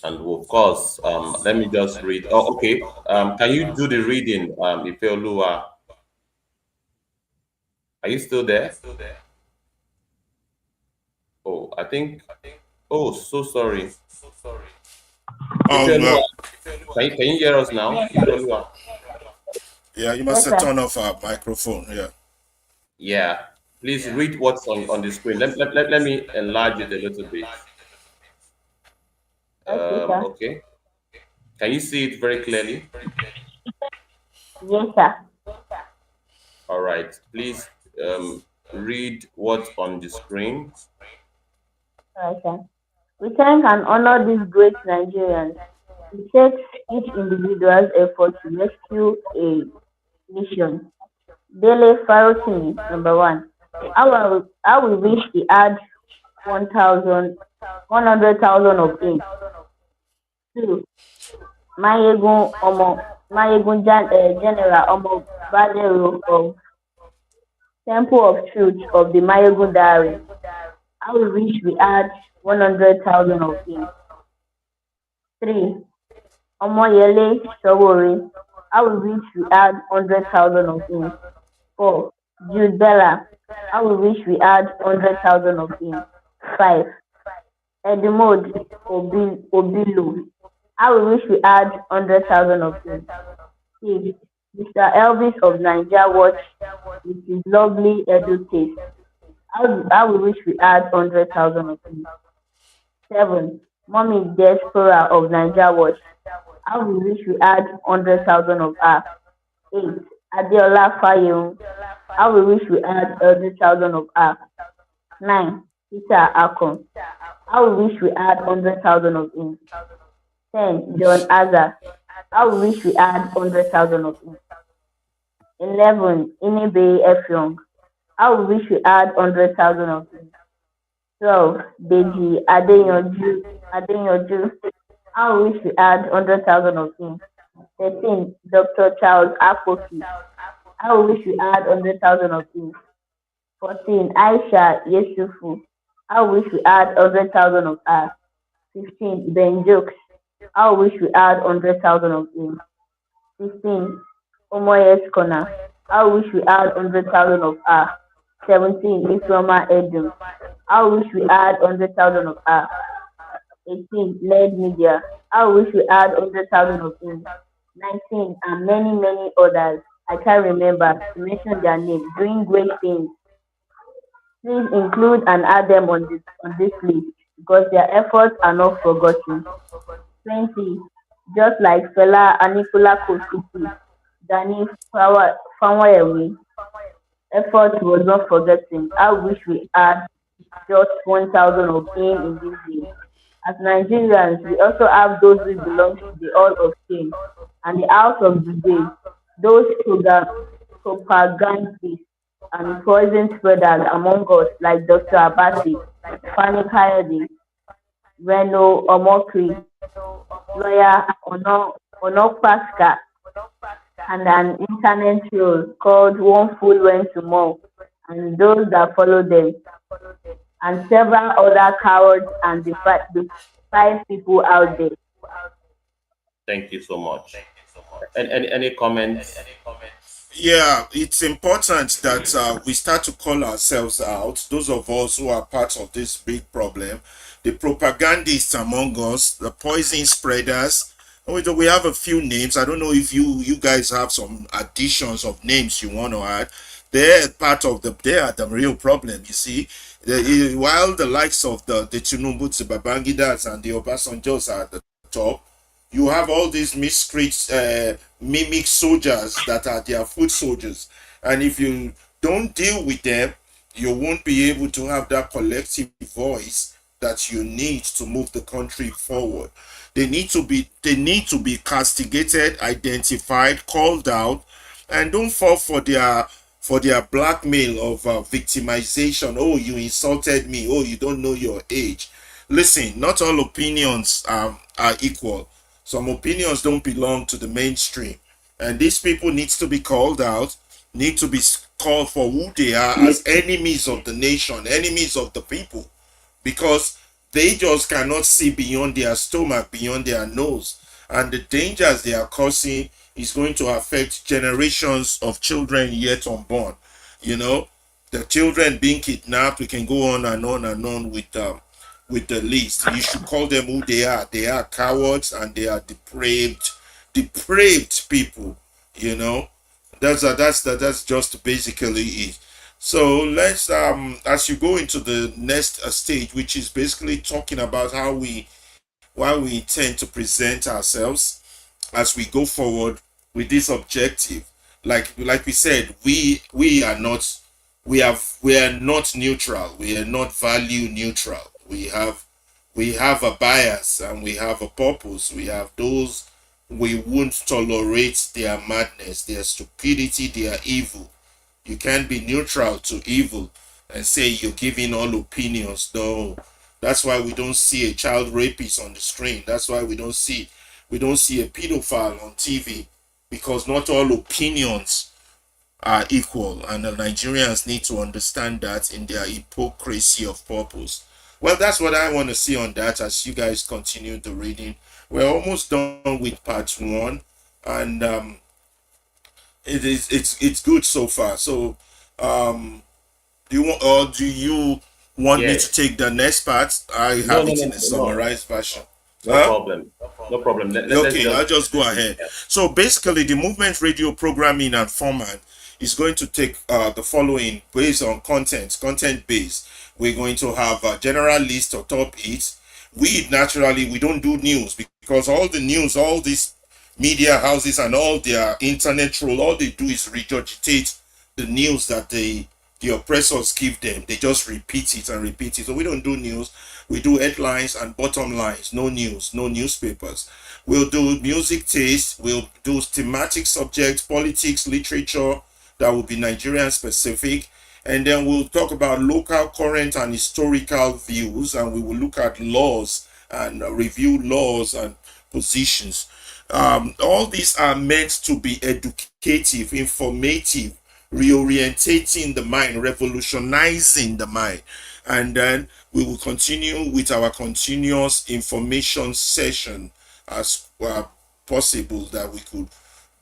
And of course, let me just read. Oh, okay. Can you do the reading, Ifeoluwa? Are you still there? Oh, I think. Oh, so sorry. Ifeoluwa, can you hear us now, Ifeoluwa? Yeah, you must have turned off our microphone. Yeah. Yeah. Please read what's on the screen. Let me enlarge it a little bit. Okay. Can you see it very clearly? Yes, sir. All right. Please read what's on the screen. All right, sir. We thank and honor these great Nigerians. It takes each individual's effort to rescue a nation. Dele Farotimi, number one. How we wish we had 100,000 of him. Two, Mayegun General Omo Badero of Temple of Truth of the Mayegun Diary. How we wish we had 100,000 of him. Three, Omoyele Sowore. How we wish we had 100,000 of him. Four, Jude Bella. How we wish we had 100,000 of him. Five, Edmond Obilu. How we wish we had 100,000 of him. Six, Mr. Elvis of Niger Watch with his lovely Edo taste. How we wish we had 100,000 of him. Seven, Mommy Diaspora of Niger Watch. How we wish we had 100,000 of her. Eight, Adeola Fayun. How we wish we had 100,000 of her. Nine, Peter Akon. How we wish we had 100,000 of him. 10, John Azar. How we wish we had 100,000 of him. 11, Inebe Effiong. How we wish we had 100,000 of him. 12, Deji Adeyanju. How we wish we had 100,000 of him. 13, Dr. Charles Apoki. How we wish we had 100,000 of him. 14, Aisha Yesufu. How we wish we had 100,000 of her. 15, Ben Jokes. How we wish we had 100,000 of him. 16, Omoyes Corner. How we wish we had 100,000 of her. 17, Ifeoma Edum. How we wish we had 100,000 of her. 18, Led Media. How we wish we had 100,000 of him. 19, and many, many others. I can't remember to mention their names, doing great things. Please include and add them on this list because their efforts are not forgotten. 20, just like Fela Anikula Kosuki, Danny Fawayewi, effort was not forgotten. I wish we had just 1,000 of him in this day. As Nigerians, we also have those who belong to the Hall of Fame and the House of Debate, those propagandists and poison spreaders among us like Dr. Abasi, Fani Kayode, Reno Omokri, lawyer Onopaska, and an internet troll called One Fool Went to Mall, and those that follow them, and several other cowards and the five people out there. Thank you so much. And any comments? Yeah, it's important that we start to call ourselves out. Those of us who are part of this big problem, the propagandists among us, the poison spreaders. We have a few names. I don't know if you guys have some additions of names you want to add. They're part of they are the real problem. You see, while the likes of the Tinubu, the Babangidas, and the Obasanjos are at the top, you have all these miscreants, mimic soldiers that are their foot soldiers, and if you don't deal with them, you won't be able to have that collective voice that you need to move the country forward. They need to be castigated, identified, called out, and don't fall for their blackmail of victimization. Oh, you insulted me. Oh, you don't know your age. Listen, not all opinions are equal. Some opinions don't belong to the mainstream, and these people needs to be called out, need to be called for who they are, as enemies of the nation, enemies of the people, because they just cannot see beyond their stomach, beyond their nose, and the dangers they are causing is going to affect generations of children yet unborn. You know, the children being kidnapped. We can go on and on and on with the list. You should call them who they are. They are cowards and they are depraved people. You know, that's just basically it. So let's as you go into the next stage, which is basically talking about how we intend to present ourselves as we go forward with this objective. Like we said, we are not we are not neutral. We are not value neutral. We have a bias and we have a purpose. We have those we won't tolerate their madness, their stupidity, their evil. You can't be neutral to evil and say you're giving all opinions. No, that's why we don't see a child rapist on the screen. That's why we don't see a pedophile on TV, because not all opinions are equal, and the Nigerians need to understand that in their hypocrisy of purpose. Well, that's what I want to see on that as you guys continue the reading. We're almost done with part one, and it's good so far. So, do you want me to Yes. take the next part? I No, have no, it no, in a no, summarized version. no Huh? problem. No problem. Let's Okay, I'll just just go ahead. yeah. So basically, the movement radio programming and format is going to take the following based on content based. We're going to have a general list of top hits. We don't do news, because all the news, all these media houses and all their internet troll, all they do is regurgitate the news that the oppressors give them. They just repeat it and repeat it. So we don't do news. We do headlines and bottom lines. No news, no newspapers. We'll do music taste. We'll do thematic subjects, politics, literature that will be Nigerian specific. And then we'll talk about local, current, and historical views. And we will look at laws and review laws and positions. All these are meant to be educative, informative, reorientating the mind, revolutionizing the mind. And then we will continue with our continuous information session as possible that we could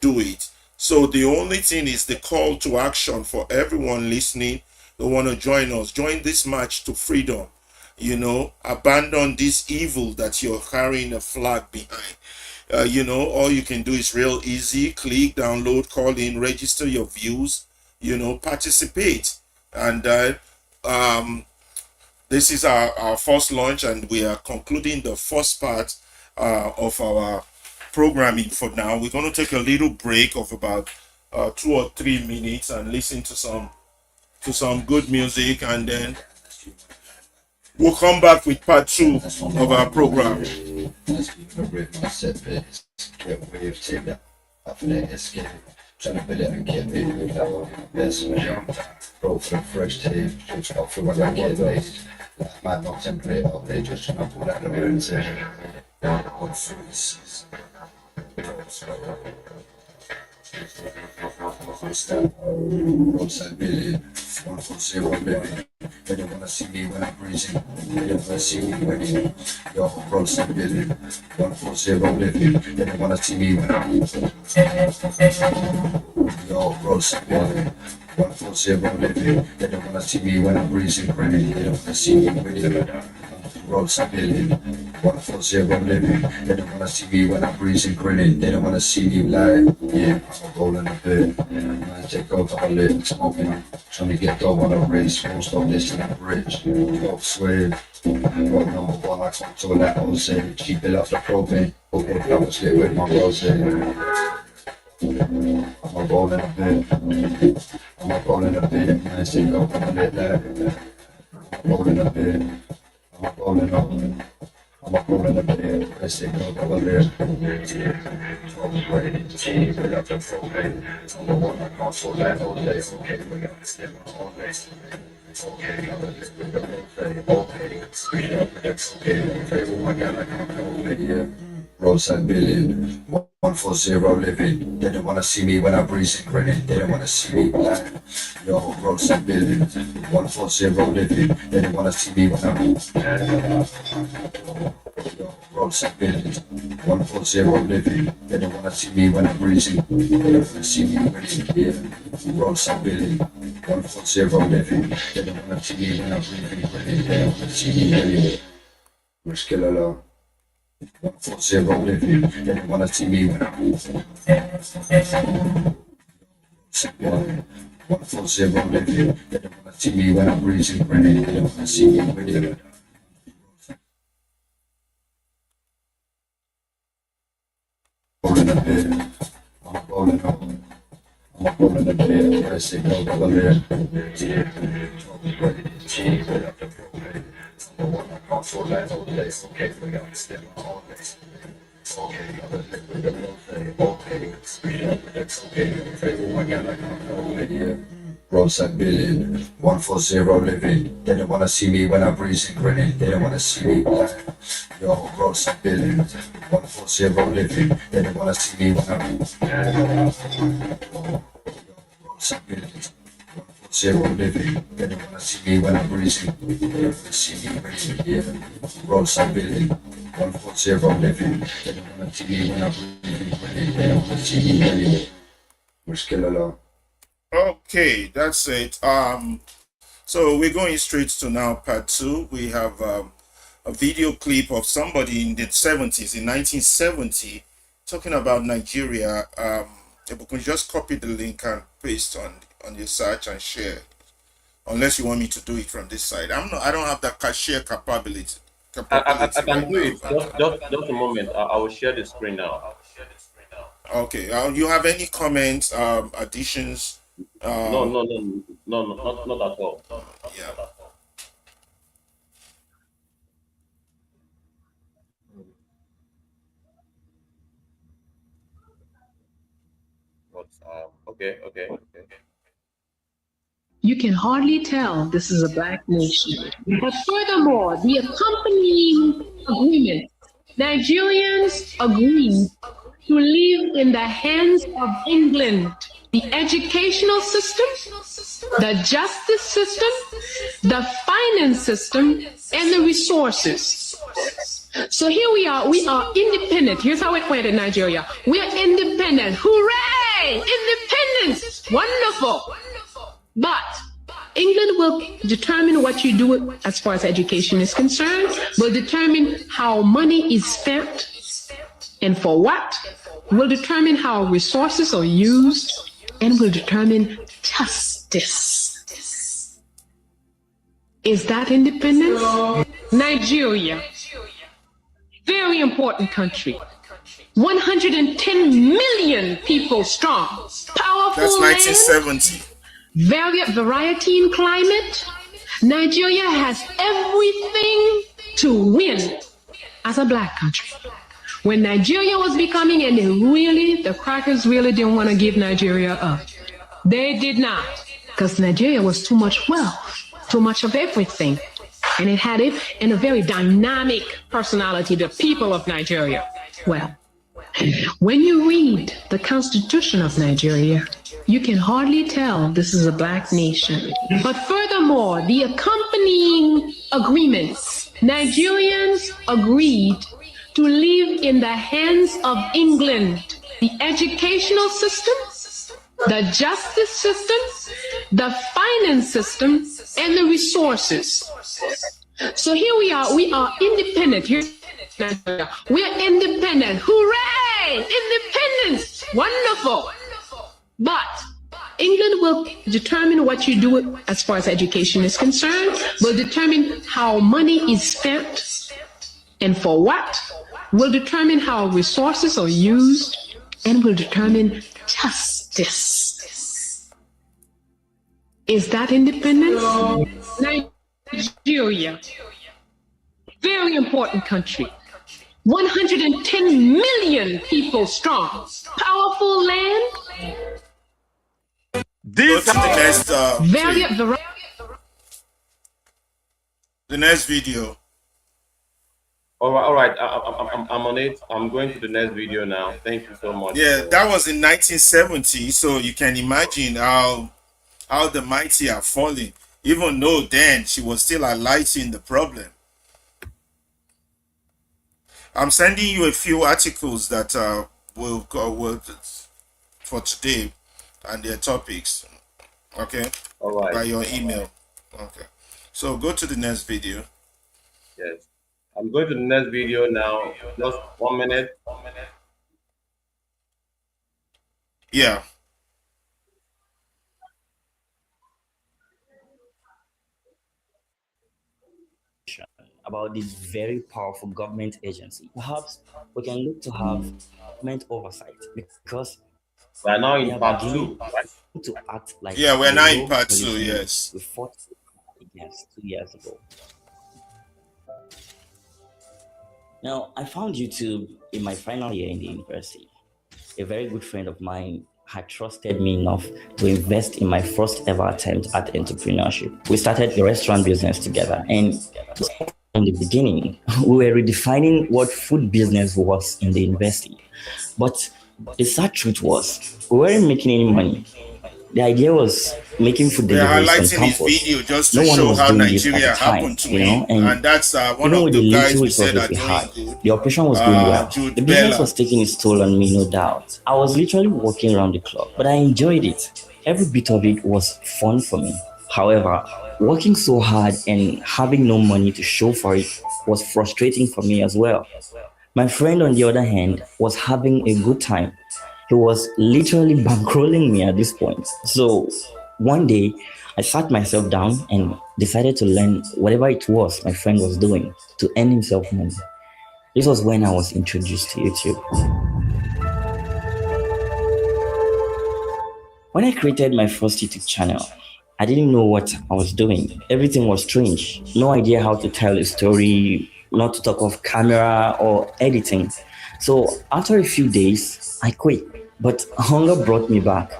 do it. So the only thing is the call to action for everyone listening who want to join us. Join this march to freedom. Abandon this evil that you're carrying a flag behind. All you can do is real easy. Click, download, call in, register your views, participate. And this is our first launch, and we are concluding the first part of our programming for now. We're going to take a little break of about 2 or 3 minutes and listen to some good music, and then we'll come back with part 2 of our program. Trying to build it and get it without one best bro for the fresh tape, just out for what I get based. My not template up there, just trying to pull out the mirror and say, they don't wanna see me when I'm breathing. They don't wanna see me when I'm yo, bro, stop billing. 140 living. They don't wanna see me when I'm yo, Yo, bro, somebody. 140 living. They don't wanna see me when I'm breezing grinning. They don't wanna see me winning. Roads are building. 140 living. They don't wanna see me when I'm breezing grinning. They don't wanna see me live. Yeah, I'm rolling a bit. I take over a lit, smoking. Trying to get dough on a race. Won't stop this in a bridge. Go swave. Road number one, I come to that Jose. Keep it off the propane. Okay, I was lit with my rose. I'm a rolling a bit. I'm a rolling a bit. Man, take over a lit that. I'm rolling a bit. I'm a rolling up. I'm a rolling a bit. Let's take over there. Keep it off the propane. I'm the one I come to that Jose. Okay, we got to step on all this. Okay, I'm a little bit of okay. Roadside billion, 140 living. They don't wanna see me when I breeze and grinning. They don't wanna see me blind. Yo, roadside billion, 140 living. They don't wanna see me when I roadside billion, 140 living. They don't wanna see me when I'm breezing. They don't wanna see me grinning. Yeah, roadside billion, 140 living. They don't wanna see me when I'm breathing grinning. They don't wanna see me grinning. مشكلة لا 140 living. They don't wanna see me when I'm 140 living. They don't wanna see me when I'm breathing grinning. They don't wanna see me grinning. Rolling a bit, I'm rolling up. I'm rolling a bit, I say no over there. Okay, we got to step on this. Okay, roadside billion, 140 living. They don't wanna see me when I'm breezing grinning. They don't wanna see me blind. Yo, roadside billion, 140 living. They don't wanna see me when I'm roadside billion. 140 living. They don't wanna see me when I'm breezing. They don't wanna see me breathing. Yeah, roadside billion. 140 living. They don't wanna see me when I'm breathing. They don't wanna see me anymore. مشكلة لا. Okay, that's it. So we're going straight to now part 2. We have a video clip of somebody in the 70s, in 1970, talking about Nigeria. If we can just copy the link and paste on your search and share, unless you want me to do it from this side. I don't have that share capability. I can Right do it. now. Just a moment. I will share the screen now. Okay. You have any comments, additions? No, not at all. Yeah. But okay. You can hardly tell this is a black nation. But furthermore, the accompanying agreement, Nigerians agreed to live in the hands of England. The educational system, the justice system, the finance system, and the resources. So here we are independent. Here's how it went in Nigeria. We are independent. Hooray! Independence! Wonderful. But England will determine what you do as far as education is concerned, will determine how money is spent and for what, will determine how resources are used, and will determine justice. Is that independence? Nigeria, very important country. 110 million people strong. Powerful That's 1970. Variety in climate. Nigeria has everything to win as a black country. When Nigeria was becoming, and the crackers really didn't want to give Nigeria up. They did not, because Nigeria was too much wealth, too much of everything. And it had it in a very dynamic personality, the people of Nigeria. Well, when you read the Constitution of Nigeria, you can hardly tell this is a black nation. But furthermore, the accompanying agreements, Nigerians agreed to live in the hands of England. The educational system, the justice system, the finance system, and the resources. So here we are independent. Here we are independent. Hooray! Independence! Wonderful. But England will determine what you do as far as education is concerned, will determine how money is spent and for what, will determine how resources are used, and will determine justice. Is that independence? Nigeria, very important country. 110 million people strong. Powerful land. Go to the next, the next video. All right. I'm on it. I'm going to the next video now. Thank you so much. Yeah, that was in 1970. So you can imagine how the mighty are falling. Even though then she was still highlighting the problem. I'm sending you a few articles that will go for today and their topics. Okay. All right. By your email. Okay. So go to the next video. Yes. I'm going to the next video now. Just 1 minute. Yeah. About this very powerful government agency. Perhaps we can look to have government oversight because we're now in part 2, right? To act like we're now in part 2. Yes, we fought against 2 years ago. Now, I found YouTube in my final year in the university. A very good friend of mine had trusted me enough to invest in my first ever attempt at entrepreneurship. We started the restaurant business together, and from the beginning, we were redefining what food business was in the university. But the sad truth was, we weren't making any money. The idea was making food deliveries on campus. This video just to show how Nigeria happened to me, and that's one of the guys we said are doing good. The operation was going well. The business was taking its toll on me, no doubt. I was literally working around the clock, but I enjoyed it. Every bit of it was fun for me. However, working so hard and having no money to show for it was frustrating for me as well. My friend, on the other hand, was having a good time. He was literally bankrolling me at this point. So one day, I sat myself down and decided to learn whatever it was my friend was doing to earn himself money. This was when I was introduced to YouTube. When I created my first YouTube channel, I didn't know what I was doing. Everything was strange. No idea how to tell a story, not to talk of camera or editing. So after a few days, I quit. But hunger brought me back.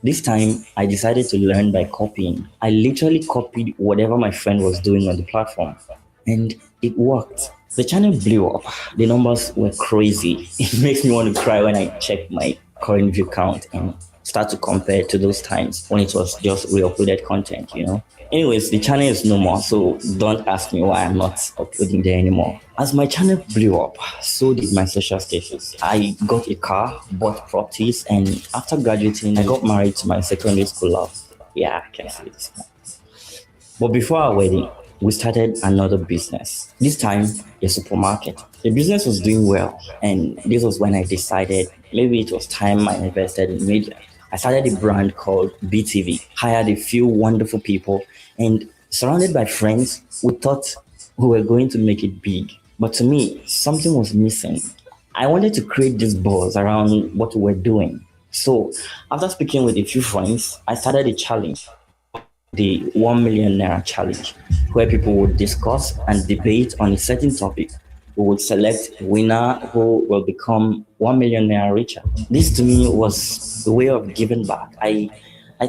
This time, I decided to learn by copying. I literally copied whatever my friend was doing on the platform. And it worked. The channel blew up. The numbers were crazy. It makes me want to cry when I check my current view count and start to compare to those times when it was just re-uploaded content, Anyways, the channel is no more, so don't ask me why I'm not uploading there anymore. As my channel blew up, so did my social status. I got a car, bought properties, and after graduating, I got married to my secondary school love. Yeah, I can see this. But before our wedding, we started another business. This time, a supermarket. The business was doing well, and this was when I decided maybe it was time I invested in media. I started a brand called BTV, hired a few wonderful people, and surrounded by friends, we thought we were going to make it big. But to me, something was missing. I wanted to create this buzz around what we were doing. So after speaking with a few friends, I started a challenge, the 1 million naira challenge, where people would discuss and debate on a certain topic. We would select a winner who will become 1 million naira richer. This to me was a way of giving back. I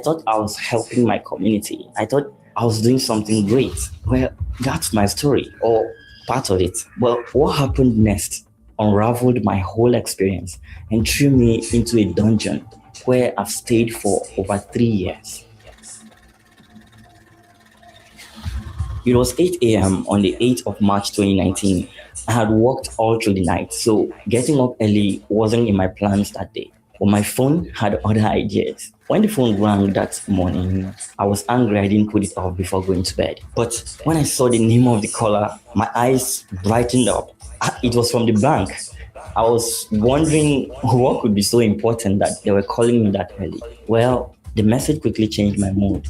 thought I was helping my community. I thought I was doing something great. Well, that's my story, or part of it. Well, what happened next unraveled my whole experience and threw me into a dungeon where I've stayed for over 3 years. It was 8 a.m. on the 8th of March 2019. I had worked all through the night, so getting up early wasn't in my plans that day. But my phone had other ideas. When the phone rang that morning, I was angry I didn't put it off before going to bed. But when I saw the name of the caller, my eyes brightened up. It was from the bank. I was wondering what could be so important that they were calling me that early. Well, the message quickly changed my mood.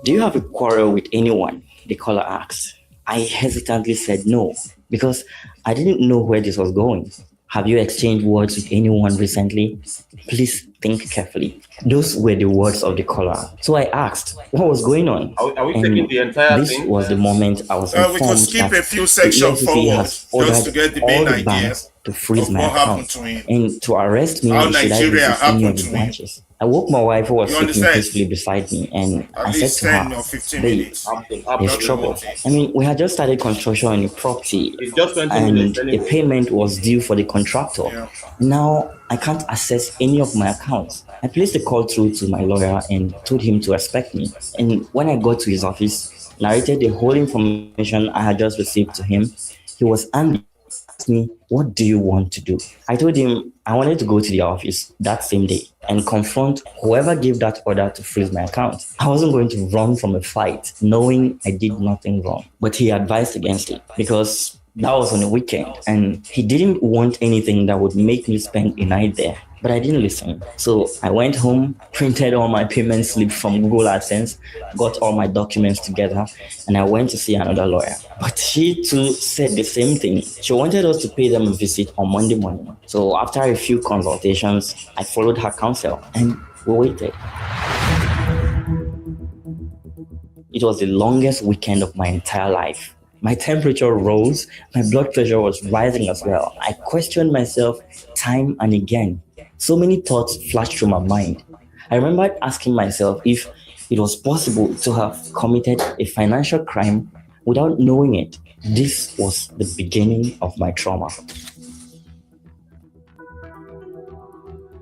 Do you have a quarrel with anyone? The caller asked. I hesitantly said no, because I didn't know where this was going. Have you exchanged words with anyone recently? Please think carefully. Those were the words of the caller. So I asked, what was going on? Are we And taking the entire this thing? was the moment I was We could informed skip that a few the sections EFCC forward has just to ordered get the all main the idea banks to freeze of my what happened account to him, and to arrest me how should I Nigeria visit any of happened the to him. branches. I woke my wife who was You sleeping understand? peacefully beside me and At I said least to 10 her, or 15 babe, minutes. there's Just the trouble. whole thing. I mean, we had just started construction on a property It's just 20 and minutes the anyway. payment was due for the contractor. Yeah. Now I can't access any of my accounts. I placed a call through to my lawyer and told him to respect me. And when I got to his office, narrated the whole information I had just received to him, he was angry. Asked me, what do you want to do? I told him I wanted to go to the office that same day and confront whoever gave that order to freeze my account. I wasn't going to run from a fight knowing I did nothing wrong. But he advised against it because that was on a weekend and he didn't want anything that would make me spend a night there. But I didn't listen. So I went home, printed all my payment slips from Google AdSense, got all my documents together, and I went to see another lawyer. But she too said the same thing. She wanted us to pay them a visit on Monday morning. So after a few consultations, I followed her counsel and we waited. It was the longest weekend of my entire life. My temperature rose, my blood pressure was rising as well. I questioned myself time and again. So many thoughts flashed through my mind. I remembered asking myself if it was possible to have committed a financial crime without knowing it. This was the beginning of my trauma.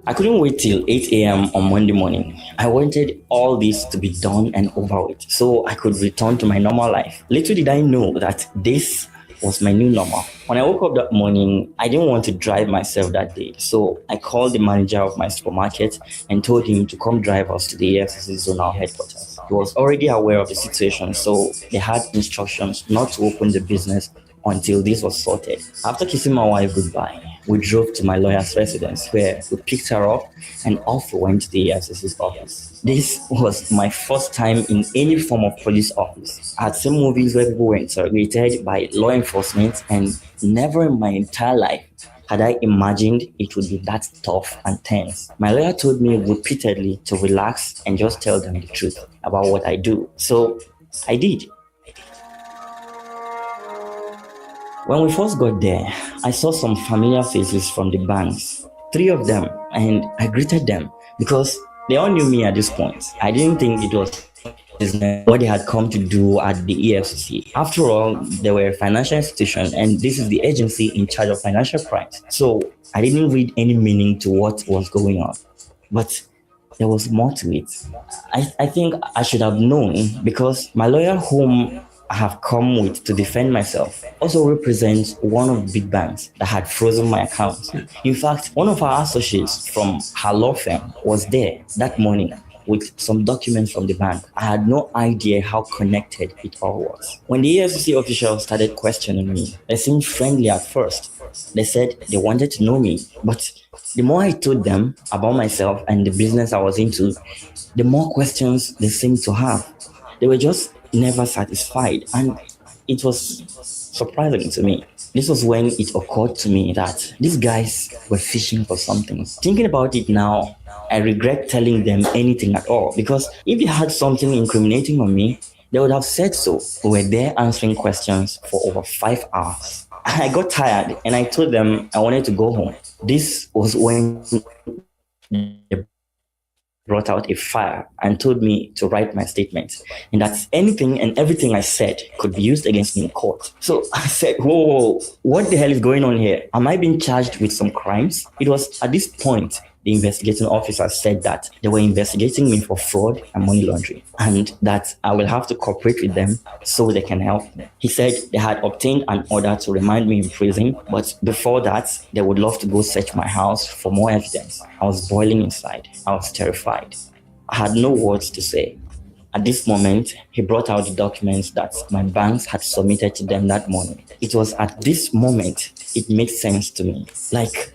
I couldn't wait till 8 a.m. on Monday morning. I wanted all this to be done and over with so I could return to my normal life. Little did I know that this was my new normal. When I woke up that morning, I didn't want to drive myself that day. So I called the manager of my supermarket and told him to come drive us to the EFCC zonal headquarters. He was already aware of the situation, so they had instructions not to open the business until this was sorted. After kissing my wife goodbye, we drove to my lawyer's residence where we picked her up and off we went to the EFCC's office. This was my first time in any form of police office. I had seen movies where people were interrogated by law enforcement and never in my entire life had I imagined it would be that tough and tense. My lawyer told me repeatedly to relax and just tell them the truth about what I do. So I did. When we first got there, I saw some familiar faces from the banks, 3 of them, and I greeted them because they all knew me at this point. I didn't think it was what they had come to do at the EFCC. After all, they were a financial institution and this is the agency in charge of financial crimes. So I didn't read any meaning to what was going on. But there was more to it. I think I should have known because my lawyer whom I have come with to defend myself also represents one of the big banks that had frozen my account. In fact, one of our associates from her law firm was there that morning with some documents from the bank. I had no idea how connected it all was. When the EFCC officials started questioning me, they seemed friendly at first. They said they wanted to know me, but the more I told them about myself and the business I was into, the more questions they seemed to have. They were just never satisfied, and it was surprising to me. This was when it occurred to me that these guys were fishing for something. Thinking about it now, I regret telling them anything at all because if they had something incriminating on me, they would have said so. We were there answering questions for over 5 hours. I got tired and I told them I wanted to go home. This was when they brought out a file and told me to write my statement and that anything and everything I said could be used against me in court. So I said, whoa, what the hell is going on here? Am I being charged with some crimes? It was at this point the investigating officer said that they were investigating me for fraud and money laundering, and that I will have to cooperate with them so they can help me. He said they had obtained an order to remand me in prison, but before that, they would love to go search my house for more evidence. I was boiling inside. I was terrified. I had no words to say. At this moment, he brought out the documents that my banks had submitted to them that morning. It was at this moment it made sense to me. Like,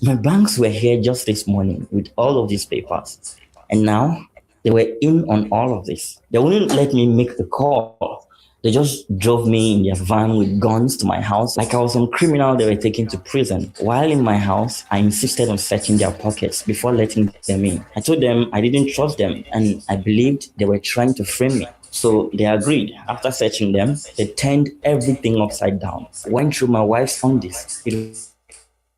my banks were here just this morning with all of these papers, and now they were in on all of this. They wouldn't let me make a call. They just drove me in their van with guns to my house like I was some criminal they were taking to prison. While in my house, I insisted on searching their pockets before letting them in. I told them I didn't trust them and I believed they were trying to frame me. So they agreed. After searching them, they turned everything upside down. Went through my wife's undies. It was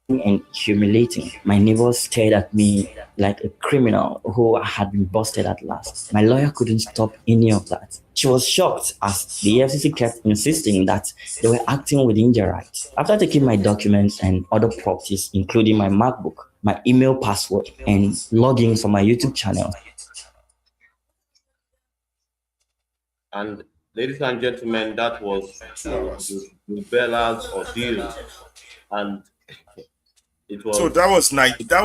embarrassing and humiliating. My neighbors stared at me like a criminal who had been busted at last. My lawyer couldn't stop any of that. She was shocked as the FCC kept insisting that they were acting within their rights. After taking my documents and other properties, including my MacBook, my email password, and logins on my YouTube channel. And ladies and gentlemen, that was the Bella's ordeal, and it So was that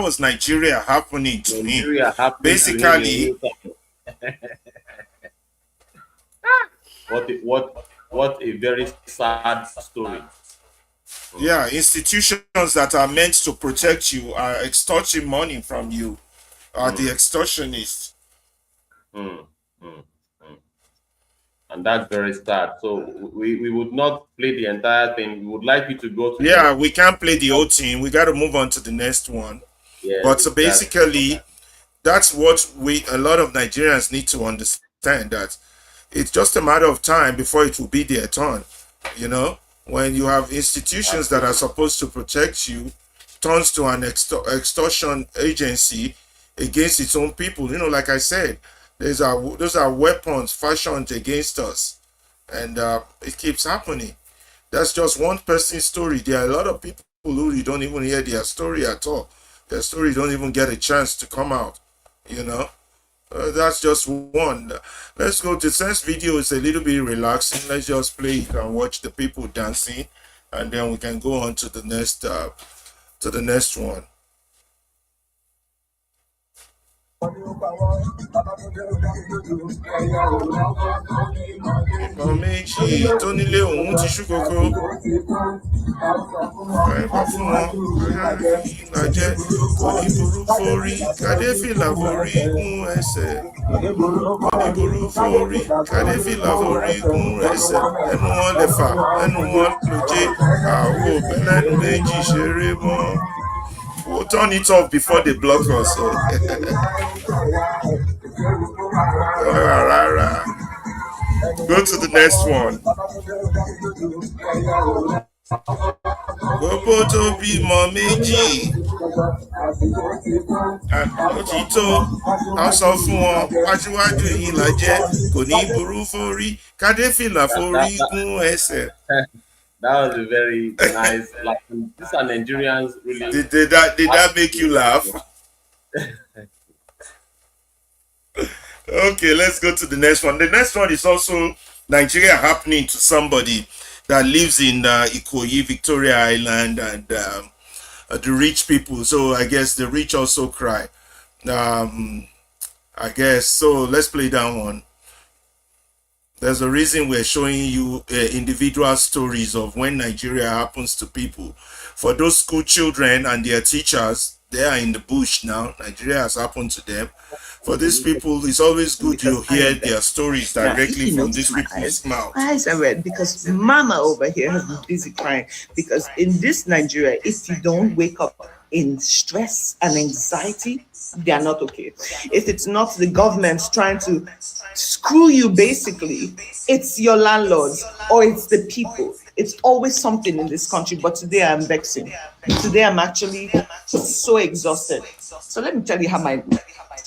was Nigeria happening to him. Nigeria happening to him in Basically, real time. What a very sad story. yeah, institutions that are meant to protect you are extorting money from you. Are the extortionists. Mm, mm, mm. And that's very sad. So we would not play the entire thing. We would like you to go to Yeah, we can't play the whole team. We got to move on to the next one. But so that's basically, that's what a lot of Nigerians need to understand, that it's just a matter of time before it will be their turn. You know, when you have institutions that are supposed to protect you turns to an extortion agency against its own people. You know, like I said, those are weapons fashioned against us, and it keeps happening. That's just one person's story. There are a lot of people who you don't even hear their story at all. Their story don't even get a chance to come out. You know, that's just one. Let's go to, since video is a little bit relaxing. Let's just play it and watch the people dancing, and then we can go on to the next one. Ìbọn méjì tó nílé òun ti ṣú kókó. Ẹ̀kọ́ fún wọn, ìlàjẹ kò ní burú forí, kàdéfìlà forí gún ẹsẹ̀. Kò ní burú forí, kàdéfìlà forí gún ẹsẹ̀. Ẹnu wọn lè fà, ẹnu wọn lòjé, àwọ̀ òbẹ́lẹ́nu méjì ṣeré mọ́. We'll turn it off before they block us. So. Go to the next one. Gbogbo tó bímọ méjì. Òtítọ́, a sọ fún wọn, aṣíwájú yìí là jẹ́, kò ní burú forí, kádéfìlà forí gún ẹsẹ̀. That was a very nice. Like, these are Nigerians really. Did that make you laugh? Okay, let's go to the next one. The next one is also Nigeria happening to somebody that lives in Ikoyi, Victoria Island, and the rich people. So I guess the rich also cry. I guess so. Let's play that one. There's a reason we're showing you individual stories of when Nigeria happens to people. For those school children and their teachers, they are in the bush now. Nigeria has happened to them. For these people, it's always good to hear their stories directly from these people's mouths. My eyes are red because Mama over here has been busy crying. Because in this Nigeria, if you don't wake up in stress and anxiety, they are not okay. If it's not the government trying to screw you, basically, it's your landlords or it's the people. It's always something in this country. But today I'm vexing. Today I'm actually so exhausted. So let me tell you how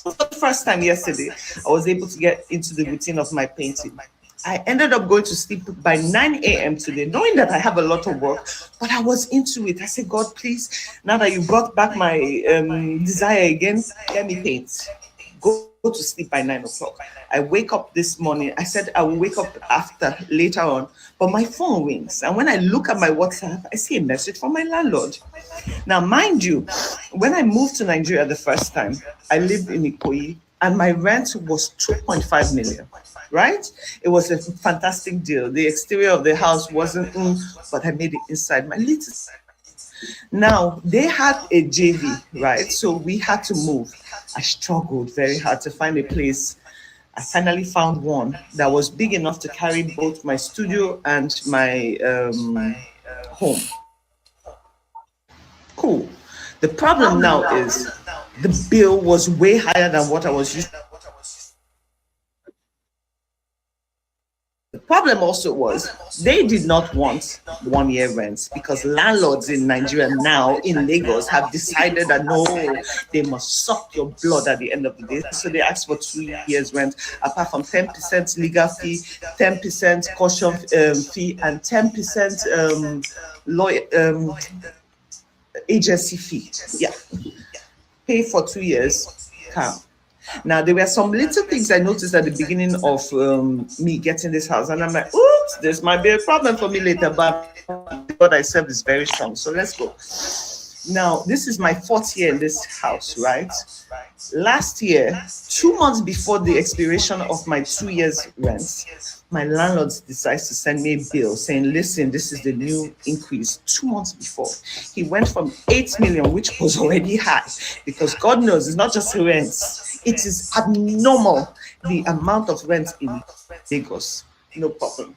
for the first time yesterday, I was able to get into the routine of my painting. I ended up going to sleep by 9 a.m. today, knowing that I have a lot of work, but I was into it. I said, God, please, now that you brought back my desire again, let me paint. Go to sleep by 9 o'clock. I wake up this morning. I said I will wake up after later on, but my phone rings. And when I look at my WhatsApp, I see a message from my landlord. Now, mind you, when I moved to Nigeria the first time, I lived in Ikoyi and my rent was 2.5 million, right? It was a fantastic deal. The exterior of the house wasn't, but I made it inside my little. Now, they had a JV, right? So we had to move. I struggled very hard to find a place. I finally found one that was big enough to carry both my studio and my home. Cool. The problem now is the bill was way higher than what I was used to. The problem also was they did not want 1 year rents because landlords in Nigeria now in Lagos have decided that no, they must suck your blood at the end of the day. So they asked for 2 years rent, apart from 10% legal fee, 10% caution fee, and 10% lawyer agency fee. Yeah, pay for 2 years. Calm. Now, there were some little things I noticed at the beginning of me getting this house, and I'm like, oops, this might be a problem for me later, but what I serve is very strong. So let's go. Now, this is my 4th year in this house, right? Last year, 2 months before the expiration of my 2 years rent, my landlord decides to send me a bill saying, listen, this is the new increase. 2 months before, he went from 8 million, which was already high, because God knows it's not just rent, it is abnormal the amount of rent in Lagos. No problem.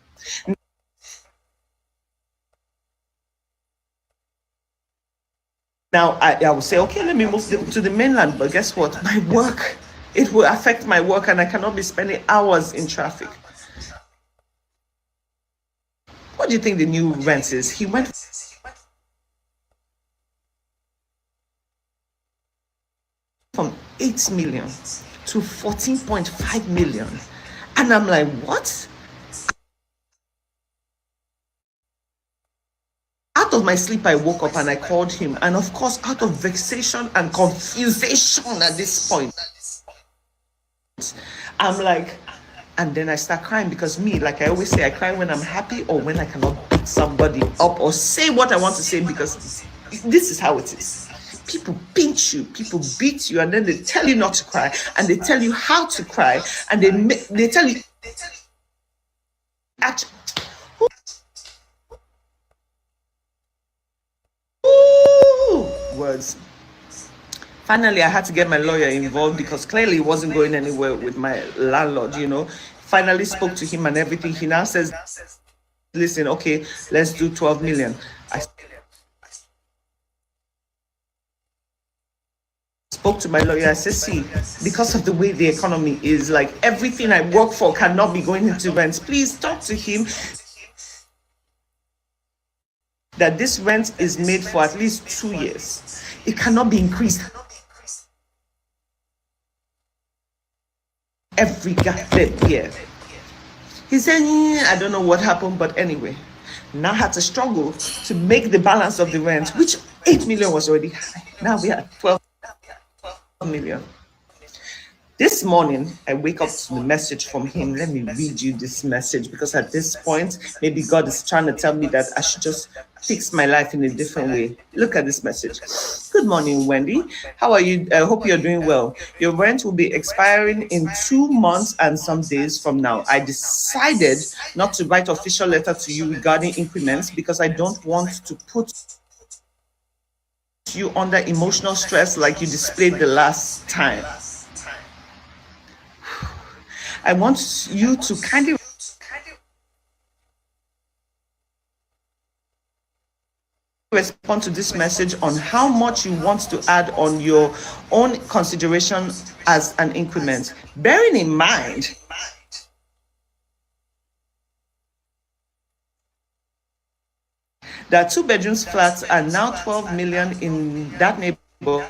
Now, I will say, okay, let me move to the mainland, but guess what? My work, it will affect my work, and I cannot be spending hours in traffic. What do you think the new rent is? He went from 8 million to 14.5 million. And I'm like, what? Out of my sleep, I woke up and I called him. And of course, out of vexation and confusion at this point, I'm like, and then I start crying because me, like I always say, I cry when I'm happy or when I cannot beat somebody up or say what I want to say, because this is how it is. People pinch you, people beat you, and then they tell you not to cry, and they tell you how to cry, and they tell you actually words. Finally, I had to get my lawyer involved because clearly it wasn't going anywhere with my landlord, Finally spoke to him and everything. He now says, listen, okay, let's do 12 million. I spoke to my lawyer. I said, see, because of the way the economy is, like everything I work for cannot be going into rent. Please talk to him that this rent is made for at least 2 years. It cannot be increased every goddamn year. He said, I don't know what happened, but anyway, now had to struggle to make the balance of the rent, which 8 million was already high. Now we are 12 million. This morning, I wake up to the message from him. Let me read you this message, because at this point, maybe God is trying to tell me that I should just fix my life in a different way. Look at this message. Good morning, Wendy. How are you? I hope you're doing well. Your rent will be expiring in 2 months and some days from now. I decided not to write official letter to you regarding increments because I don't want to put you under emotional stress like you displayed the last time. I want you to kind of respond to this message on how much you want to add on your own consideration as an increment. Bearing in mind that 2-bedroom flats are now 12 million in that neighborhood.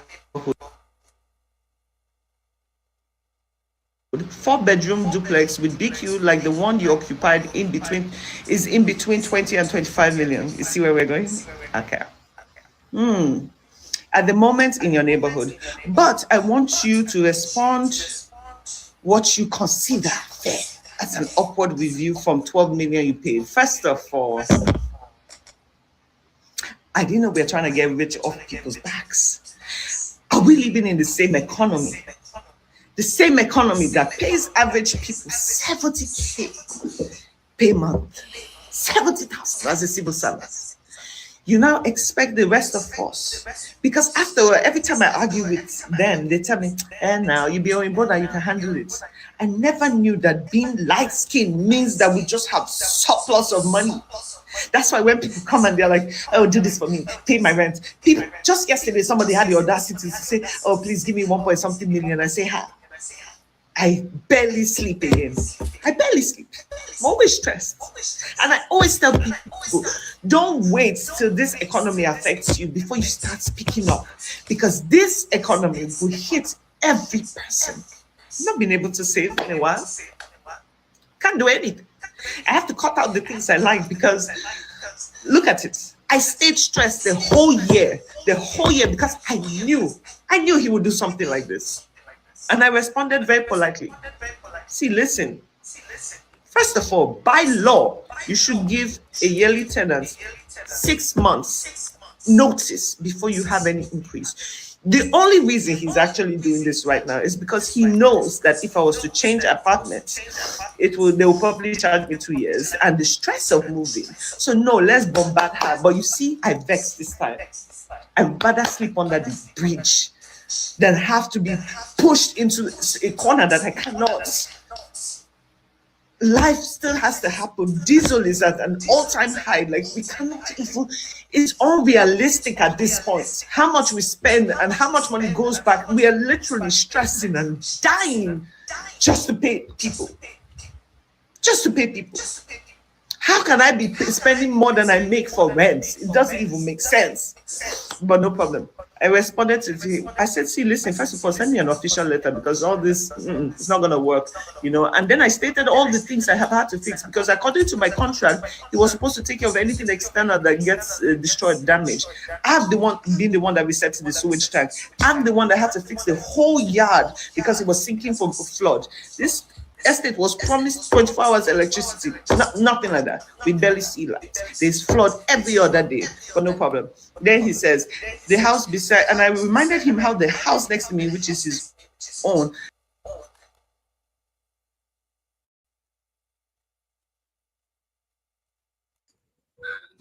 4-bedroom duplex with BQ like the one you occupied in between is in between 20 and 25 million. You see where we're going? Okay. At the moment in your neighborhood. But I want you to respond what you consider fair as an upward review from 12 million you paid. First of all, I didn't know we are trying to get rich off people's backs. Are we living in the same economy? The same economy that pays average people 70K per month, 70,000 as a civil servant. You now expect the rest of us. Because after all, every time I argue with them, they tell me, now you be on board and you can handle it. I never knew that being light-skinned means that we just have surplus of money. That's why when people come and they're like, oh, do this for me, pay my rent. People, just yesterday, somebody had the audacity to say, oh, please give me 1 point something million. I say, ha. I barely sleep again. I barely sleep. I'm always stressed. And I always tell people, don't wait till this economy affects you before you start speaking up. Because this economy will hit every person. I've not been able to save in a while. Can't do anything. I have to cut out the things I like because look at it. I stayed stressed the whole year because I knew he would do something like this. And I responded very politely. See, listen. First of all, by law, you should give a yearly tenant 6 months notice before you have any increase. The only reason he's actually doing this right now is because he knows that if I was to change apartments, they will probably charge me 2 years and the stress of moving. So no, let's bombard her. But you see, I vexed this time. I'd rather sleep under the bridge than have to be pushed into a corner that I cannot. Life still has to happen. Diesel is at an all-time high. Like we cannot even, it's unrealistic at this point. How much we spend and how much money goes back. We are literally stressing and dying just to pay people. Just to pay people. How can I be spending more than I make for rent? It doesn't even make sense. But no problem. I responded to him. I said, see, listen, first of all, send me an official letter because all this, it's not going to work, And then I stated all the things I have had to fix because according to my contract, he was supposed to take care of anything external that gets destroyed, damaged. I've been the one that reset the sewage tank. I'm the one that had to fix the whole yard because it was sinking from a flood. This estate was promised 24 hours electricity. Nothing like that. We barely see light. There's flood every other day, but no problem. Then he says, the house beside, and I reminded him how the house next to me, which is his own,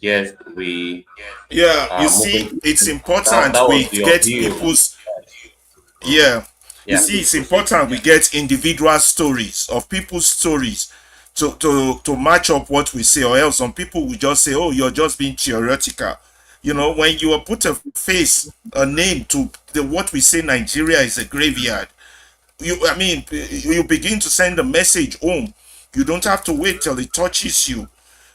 Yes, we Yeah, you are see, moving. it's That important we was your get view. people's, yeah. You Yeah, see, please it's proceed. important we get individual stories of people's stories to match up what we say, or else some people will just say, oh, you're just being theoretical. When you put a name to what we say Nigeria is a graveyard, you begin to send a message home. You don't have to wait till it touches you.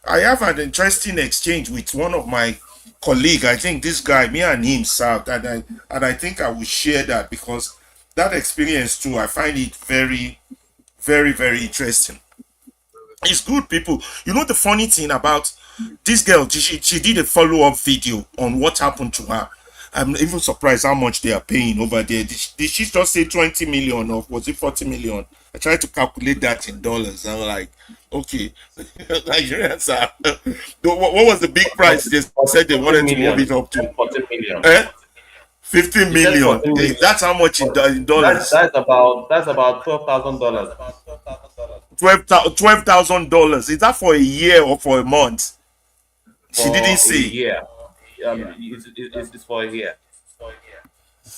I have an interesting exchange with one of my colleague. I think this guy, me and him served, and I think I will share that because that experience too, I find it very, very, very interesting. It's good, people. The funny thing about this girl, she did a follow-up video on what happened to her. I'm even surprised how much they are paying over there. Did she just say 20 million or was it 40 million? I tried to calculate that in dollars. I'm like, okay, Nigerians are. What was the big price they said they 14 wanted to move million. it up to? 14 million. Eh? 15 He said million. 14 million. That's how much in That's dollars. that's about $12,000 $12,000. Is that for a year or for a month? She didn't for a say. year. It's for a year.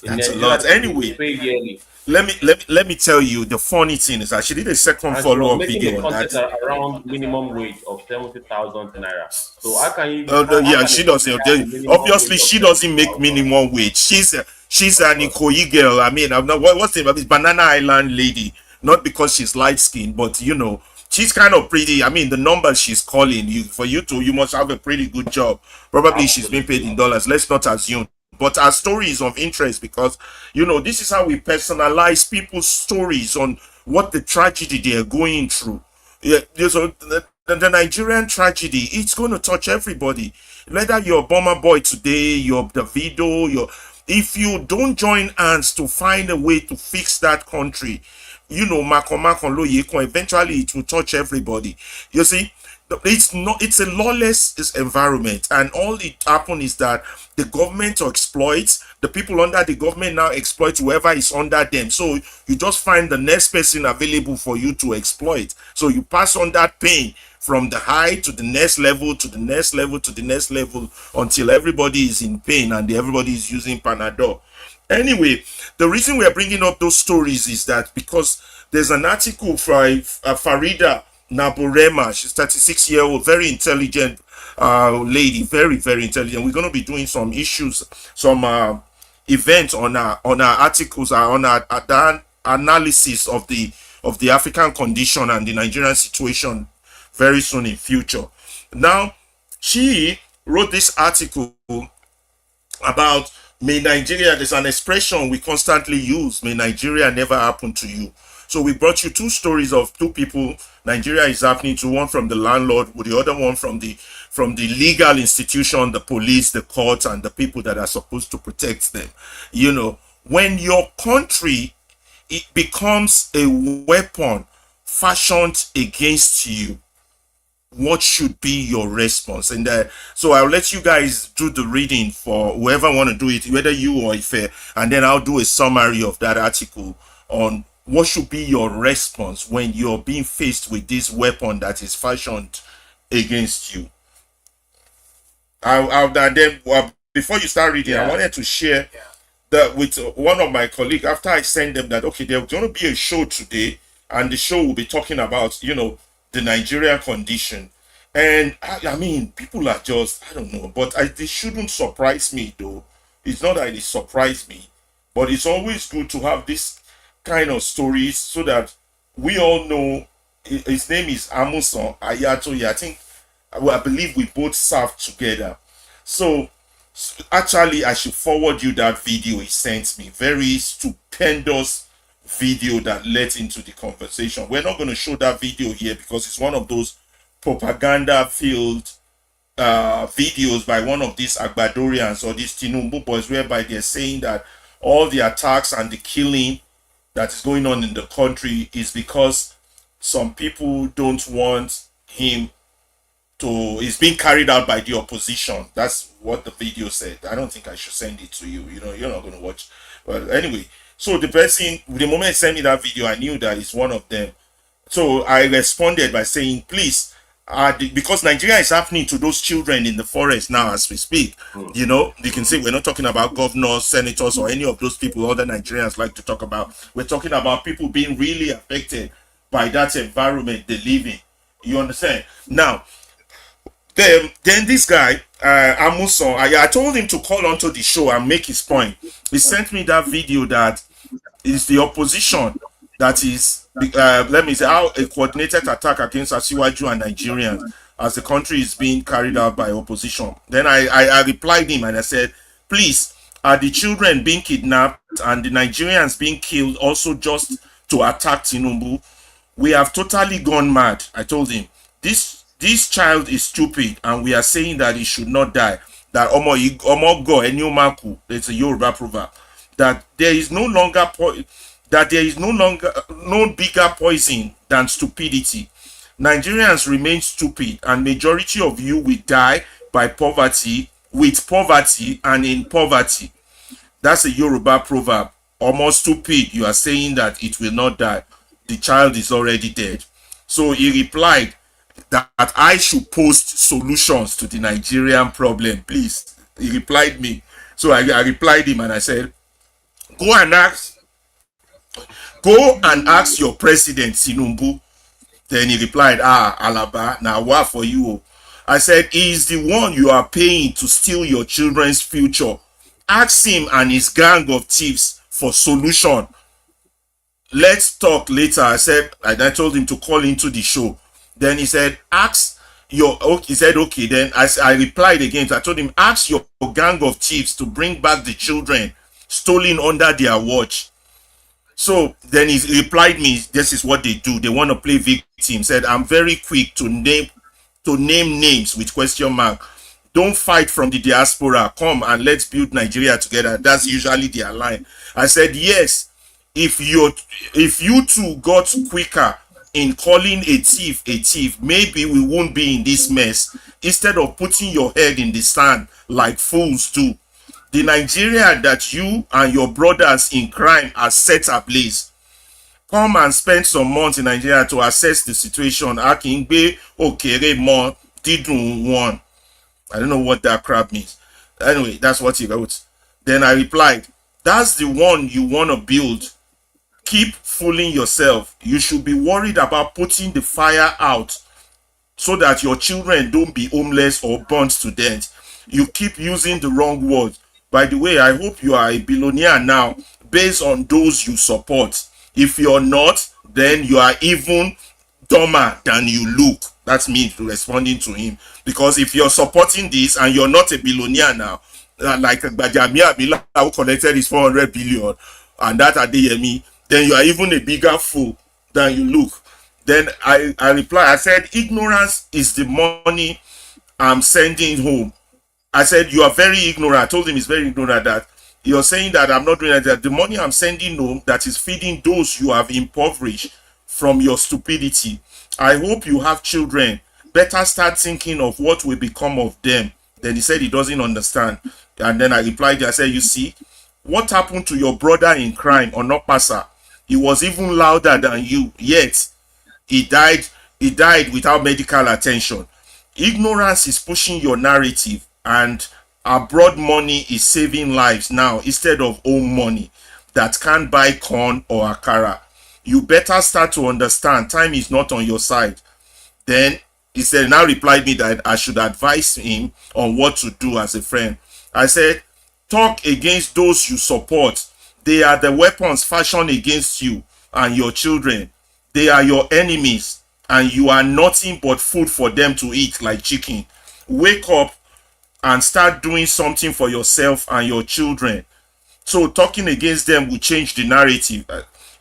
In That's a Nigeria, lot. they Anyway, pay yearly. let me tell you the funny thing is that she did a second And she was follow-up making a video on content that. around minimum wage of 70,000 naira. So how can you No, how yeah, can a she company doesn't. have a minimum Obviously, wage of she doesn't make 70,000? minimum wage. She's an Ikoyi girl. I mean, I'm not what's the name? It's Banana Island lady. Not because she's light skinned, but she's kind of pretty. I mean, the numbers she's calling you must have a pretty good job. Probably she's being paid Absolutely. in dollars. Let's not assume. But our story is of interest because this is how we personalize people's stories on what the tragedy they are going through. Yeah, so the Nigerian tragedy, it's going to touch everybody. Whether you're a Bomber Boy today, you're Davido, if you don't join hands to find a way to fix that country, eventually it will touch everybody. You see, it's a lawless environment, and all it happen is that the government exploits the people under the government, now exploit whoever is under them. So you just find the next person available for you to exploit. So you pass on that pain from the high to the next level, to the next level, to the next level, until everybody is in pain and everybody is using Panadol. Anyway, the reason we are bringing up those stories is that because there's an article from Farida Naborema. She's 36-year-old, very intelligent lady, very, very intelligent. We're going to be doing some issues, some events on our articles, on our analysis of the African condition and the Nigerian situation very soon in future. Now, she wrote this article about may Nigeria, there's an expression we constantly use, may Nigeria never happen to you. So we brought you two stories of two people Nigeria is happening to, one from the landlord, with the other one from the legal institution, the police, the courts, and the people that are supposed to protect them. When your country, it becomes a weapon fashioned against you, what should be your response? And so I'll let you guys do the reading for whoever want to do it, whether you or Ife, and then I'll do a summary of that article on what should be your response when you're being faced with this weapon that is fashioned against you. Before you start reading, I wanted to share that with one of my colleagues after I sent them that, okay, there's going to be a show today, and the show will be talking about, the Nigerian condition. And I mean, people are just, I don't know, but they shouldn't surprise me though. It's not that it surprised me, but it's always good to have this kind of stories so that we all know. His name is Amuson Ayatoye. I believe we both served together. So actually, I should forward you that video he sent me. Very stupendous video that led into the conversation. We're not going to show that video here because it's one of those propaganda filled videos by one of these Agbadorians or these Tinubu boys, whereby they're saying that all the attacks and the killing that is going on in the country is because some people don't want him to, it's being carried out by the opposition. That's what the video said. I don't think I should send it to you. You're not going to watch. Well, anyway, so the person, the moment he sent me that video, I knew that it's one of them. So I responded by saying, please, because Nigeria is happening to those children in the forest now as we speak. You can say we're not talking about governors, senators, or any of those people other Nigerians like to talk about. We're talking about people being really affected by that environment they live in. You understand? Now, then this guy, Amuson, I told him to call onto the show and make his point. He sent me that video that is the opposition that is, let me say, how a coordinated attack against Asiwaju and Nigerians as the country is being carried out by opposition. Then I replied him and I said, please, are the children being kidnapped and the Nigerians being killed also just to attack Tinubu? We have totally gone mad. I told him, this child is stupid and we are saying that he should not die. That Omo go Enyomaku, it's a Yoruba proverb, that there is no bigger poison than stupidity. Nigerians remain stupid and majority of you will die by poverty, with poverty and in poverty. That's a Yoruba proverb. Almost stupid, you are saying that it will not die. The child is already dead. So he replied that I should post solutions to the Nigerian problem, please. He replied me. So I replied him and I said, go and ask your president, Tinubu. Then he replied, Alaba, now what for you? I said, he is the one you are paying to steal your children's future. Ask him and his gang of thieves for solution. Let's talk later. I said, and I told him to call into the show. Then he said, he said, okay. Then I replied again. I told him, ask your gang of thieves to bring back the children stolen under their watch. So then he replied me, this is what they do. They want to play victim. Said, I'm very quick to name names with question mark. Don't fight from the diaspora. Come and let's build Nigeria together. That's usually their line. I said, yes, if you two got quicker in calling a thief, maybe we won't be in this mess. Instead of putting your head in the sand like fools do. The Nigeria that you and your brothers in crime are set ablaze. Come and spend some months in Nigeria to assess the situation. Akingbe Okere Mo Didun one. I don't know what that crap means. Anyway, that's what he wrote. Then I replied, that's the one you want to build. Keep fooling yourself. You should be worried about putting the fire out so that your children don't be homeless or burnt to death. You keep using the wrong word. By the way, I hope you are a billionaire now based on those you support. If you're not, then you are even dumber than you look. That's me responding to him. Because if you're supporting this and you're not a billionaire now, like Bajami Abila who collected his 400 billion and that Adeyemi, then you are even a bigger fool than you look. Then I replied, I said, ignorance is the money I'm sending home. I said, you are very ignorant. I told him he's very ignorant that you're saying that I'm not doing that. The money I'm sending home that is feeding those you have impoverished from your stupidity. I hope you have children. Better start thinking of what will become of them. Then he said he doesn't understand. And then I replied, I said, you see, what happened to your brother in crime, Onopasa? He was even louder than you, yet he died without medical attention. Ignorance is pushing your narrative, and abroad money is saving lives now instead of home money that can't buy corn or akara. You better start to understand time is not on your side. Then he said, now replied me that I should advise him on what to do as a friend. I said, talk against those you support. They are the weapons fashioned against you and your children. They are your enemies, and you are nothing but food for them to eat like chicken. Wake up and start doing something for yourself and your children. So talking against them will change the narrative.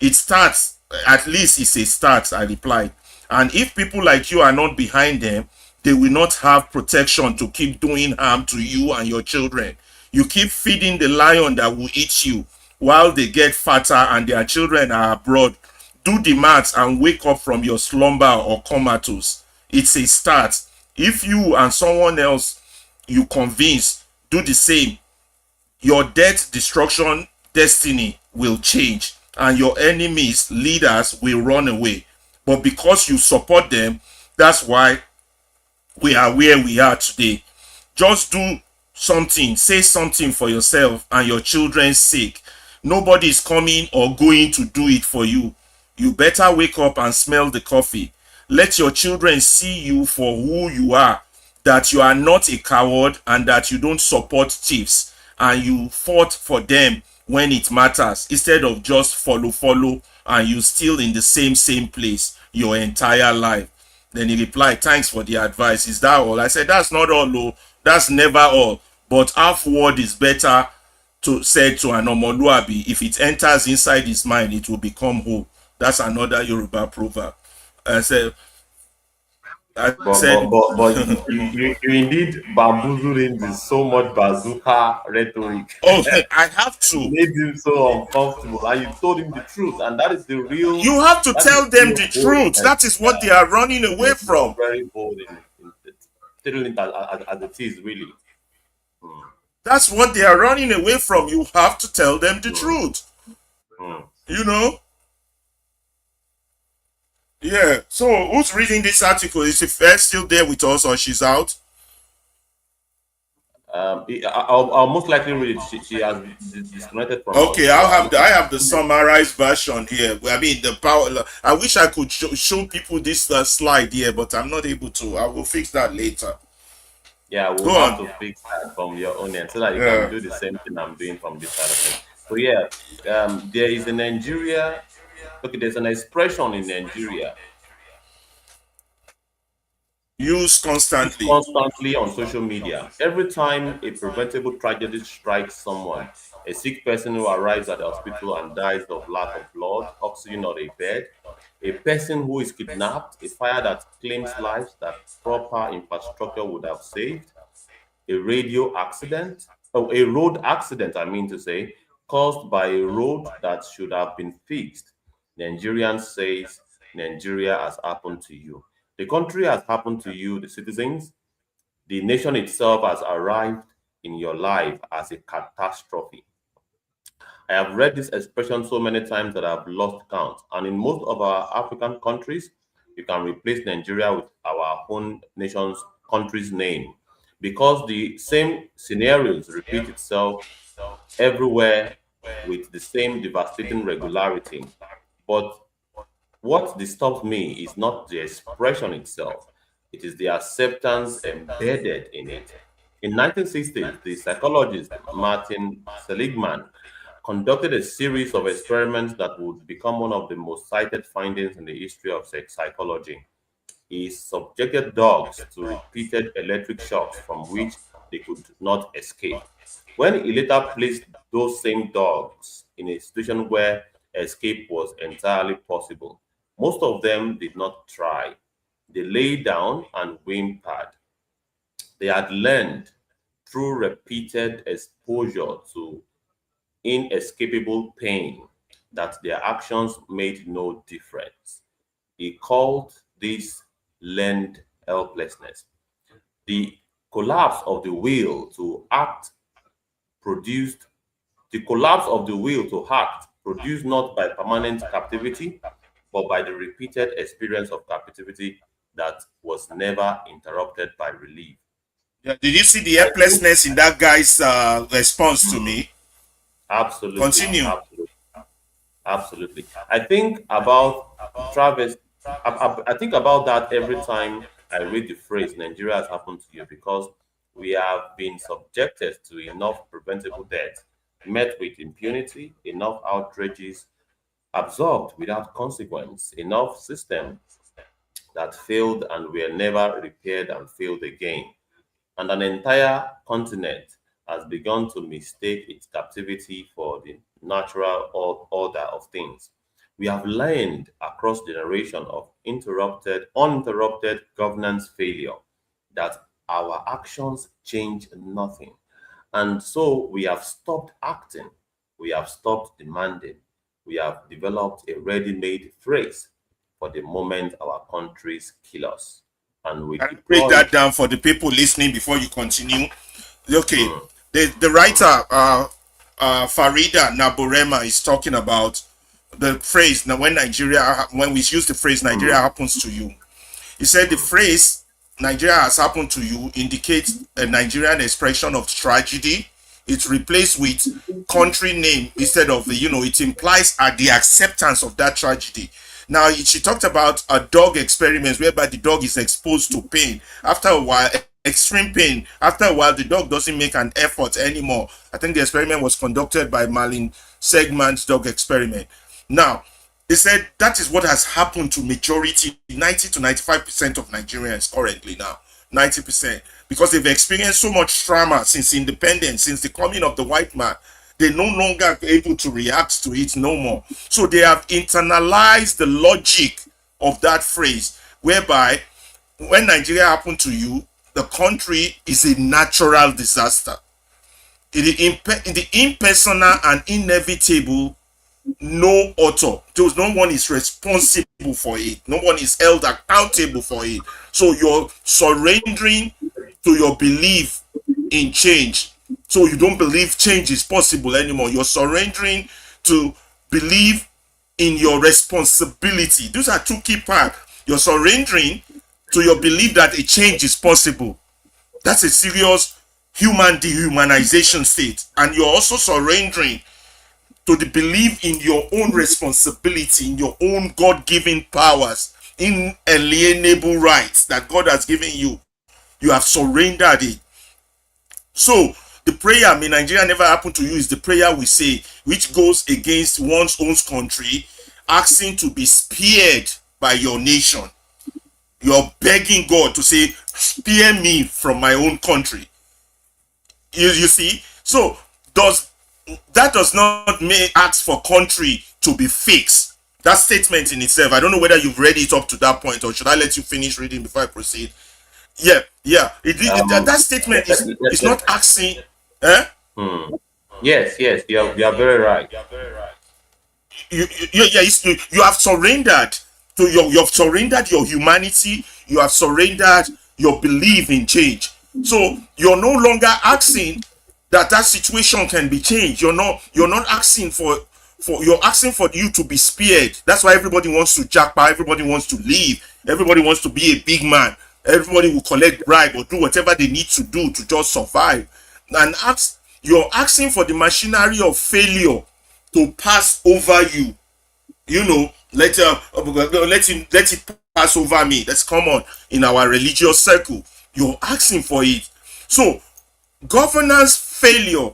It starts, at least it's a start, I replied. And if people like you are not behind them, they will not have protection to keep doing harm to you and your children. You keep feeding the lion that will eat you while they get fatter and their children are abroad. Do the maths and wake up from your slumber or comatose. It's a start. If you and someone else you convince do the same, your death, destruction, destiny will change, and your enemies, leaders will run away. But because you support them, that's why we are where we are today. Just do something, say something for yourself and your children's sake. Nobody is coming or going to do it for you. You better wake up and smell the coffee. Let your children see you for who you are, that you are not a coward and that you don't support thieves, and you fought for them when it matters instead of just follow and you still in the same place your entire life. Then he replied, thanks for the advice. Is that all? I said, that's not all, though. That's never all. But half word is better to said to an Omoluabi. If it enters inside his mind, it will become whole. That's another Yoruba proverb. I said, I But said, you indeed bamboozled him with so much bazooka rhetoric. oh, I have You to. made him so uncomfortable, and you told him the truth, and that is the real. You have to That is tell them real the bold in truth. That is what they Nigeria. are running away You're from. very bold in telling it as it is, really. Mm, That's what they are running away from. You have to tell them the mm, truth. mm. You know? Yeah. So who's reading this article? Is Ife still there with us or she's out? I'll most likely read it. She has disconnected from us, Okay, so I'll I'll have look the at I it. have the summarized version here. I mean the power. I wish I could show people this slide here, but I'm not able to. I will fix that later. Yeah, Go we'll have on. to fix that from your own end so that you can Yeah. do the same thing I'm doing from this side of things. So yeah, there is in Nigeria. Okay, there's an expression in Nigeria Use used constantly. constantly on social media. Every time a preventable tragedy strikes someone, A sick person who arrives at the hospital and dies of lack of blood, oxygen, or a bed. A person who is kidnapped, a fire that claims lives that proper infrastructure would have saved, a radio accident, oh, a road accident, I mean to say, caused by a road that should have been fixed. Nigerian says Nigeria has happened to you. The country has happened to you, the citizens. The nation itself has arrived in your life as a catastrophe. I have read this expression so many times that I've lost count. And in most of our African countries, you can replace Nigeria with our own nation's country's name because the same scenarios repeat itself everywhere with the same devastating regularity. But what disturbs me is not the expression itself, it is the acceptance embedded in it. In 1960s, the psychologist Martin Seligman conducted a series of experiments that would become one of the most cited findings in the history of psychology. He subjected dogs to repeated electric shocks from which they could not escape. When he later placed those same dogs in a situation where escape was entirely possible, most of them did not try. They lay down and whimpered. They had learned through repeated exposure to inescapable pain that their actions made no difference. He called this learned helplessness. The collapse of the will to act produced the collapse of the will to act produced not by permanent captivity, but by the repeated experience of captivity that was never interrupted by relief. Yeah, did you see the I think helplessness in that guy's response to me? absolutely, Continue. absolutely. Absolutely. I think about Travis. I think about that every time I read the phrase Nigeria has happened to you because we have been subjected to enough preventable death, met with impunity, enough outrages, absorbed without consequence, enough systems that failed and were never repaired and failed again, and an entire continent has begun to mistake its captivity for the natural order of things. We have learned across generation of uninterrupted governance failure that our actions change nothing. And so we have stopped acting, we have stopped demanding, we have developed a ready-made phrase for the moment our countries kill us, and we Can you break deploy that it. down for the people listening before you continue? Okay, Mm, the writer Farida Naborema is talking about the phrase now when we use the phrase Nigeria mm, happens to you. He said the mm. phrase Nigeria has happened to you indicates a Nigerian expression of tragedy. It's replaced with country name instead of it implies the acceptance of that tragedy. Now, she talked about a dog experiment whereby the dog is exposed to pain. After a while, extreme pain. After a while, the dog doesn't make an effort anymore. I think the experiment was conducted by Marlin Segman's dog experiment. Now, they said that is what has happened to majority, 90 to 95% of Nigerians currently now. 90%. Because they've experienced so much trauma since independence, since the coming of the white man. They're no longer able to react to it no more. So they have internalized the logic of that phrase, whereby when Nigeria happened to you, the country is a natural disaster. The impersonal and inevitable, no author. No one is responsible for it. No one is held accountable for it. So you're surrendering to your belief in change. So you don't believe change is possible anymore. You're surrendering to believe in your responsibility. Those are two key parts. You're surrendering to your belief that a change is possible. That's a serious human dehumanization state. And you're also surrendering to the belief in your own responsibility, in your own God-given powers, inalienable rights that God has given you. You have surrendered it. So the prayer, may Nigeria never happen to you, is the prayer we say, which goes against one's own country, asking to be spared by your nation. You're begging God to say, spare me from my own country. You see? So does that does not make ask for country to be fixed. That statement in itself, I don't know whether you've read it up to that point, or should I let you finish reading before I proceed? Yeah, yeah. That statement is not asking. Eh? Yes, yes, you are very right. You have surrendered to you have surrendered your humanity. You have surrendered your belief in change. So you're no longer asking that situation can be changed. You're not asking for you're asking for you to be spared. That's why everybody wants to jackpot. Everybody wants to leave. Everybody wants to be a big man. Everybody will collect bribe or do whatever they need to do to just survive. And you're asking for the machinery of failure to pass over you. Let it pass over me. That's common in our religious circle. You're asking for it. So governance failure,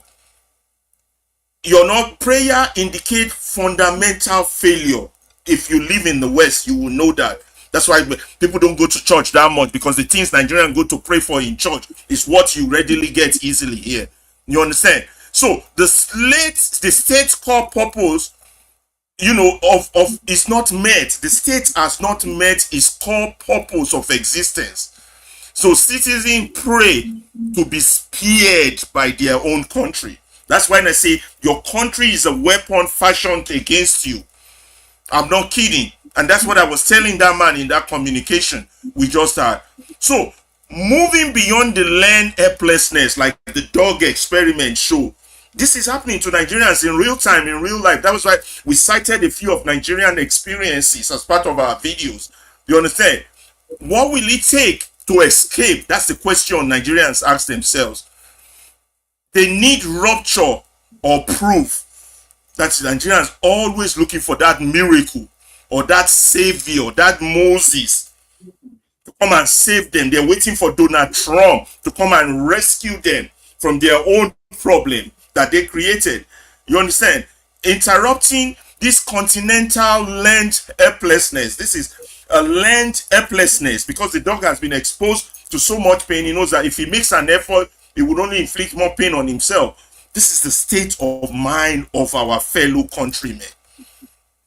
prayer indicate fundamental failure. If you live in the West, you will know that. That's why people don't go to church that much, because the things Nigerians go to pray for in church is what you readily get easily here. You understand? So the state's core purpose, of is not met. The state has not met its core purpose of existence. So citizens pray to be spared by their own country. That's why I say your country is a weapon fashioned against you. I'm not kidding. And that's what I was telling that man in that communication we just had. So moving beyond the learned helplessness, like the dog experiment show, this is happening to Nigerians in real time, in real life. That was why we cited a few of Nigerian experiences as part of our videos. You understand? What will it take to escape? That's the question Nigerians ask themselves. They need rupture or proof. That's Nigerians always looking for that miracle or that savior, that Moses to come and save them. They're waiting for Donald Trump to come and rescue them from their own problem that they created. You understand? Interrupting this continental learned helplessness. This is a learned helplessness because the dog has been exposed to so much pain. He knows that if he makes an effort, he would only inflict more pain on himself. This is the state of mind of our fellow countrymen.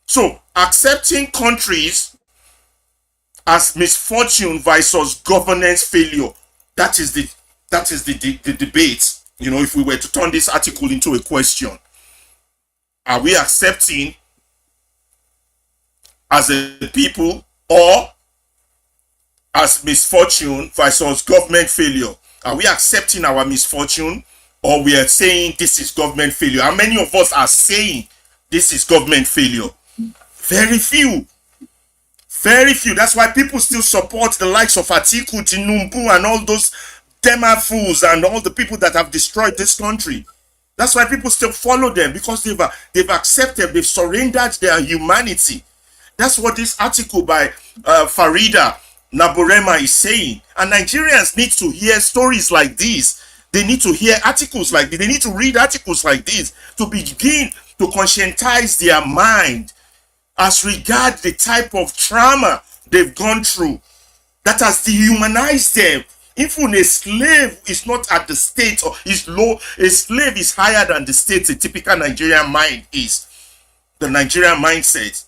So accepting countries as misfortune versus governance failure, that is the debate. If we were to turn this article into a question, are we accepting as a people or as misfortune versus government failure? Are we accepting our misfortune or we are saying this is government failure? How many of us are saying this is government failure? Very few. Very few. That's why people still support the likes of Atiku, Tinubu, and all those Dema fools and all the people that have destroyed this country. That's why people still follow them, because they've accepted, they've surrendered their humanity. That's what this article by Farida Naborema is saying. And Nigerians need to hear stories like this. They need to hear articles like this. They need to read articles like this to begin to conscientize their mind as regard the type of trauma they've gone through that has dehumanized them. Even a slave is not at the state or is low. A slave is higher than the state a typical Nigerian mind is. The Nigerian mindset.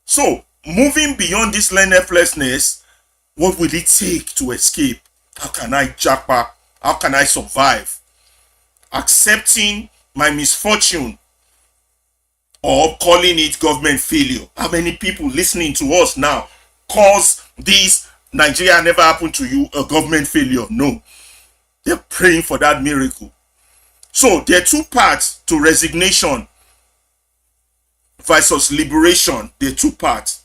So, moving beyond this helplessness, what will it take to escape? How can I jackpot? How can I survive? Accepting my misfortune or calling it government failure. How many people listening to us now calls this Nigeria never happened to you a government failure? No. They're praying for that miracle. So there are two parts to resignation versus liberation. There are two parts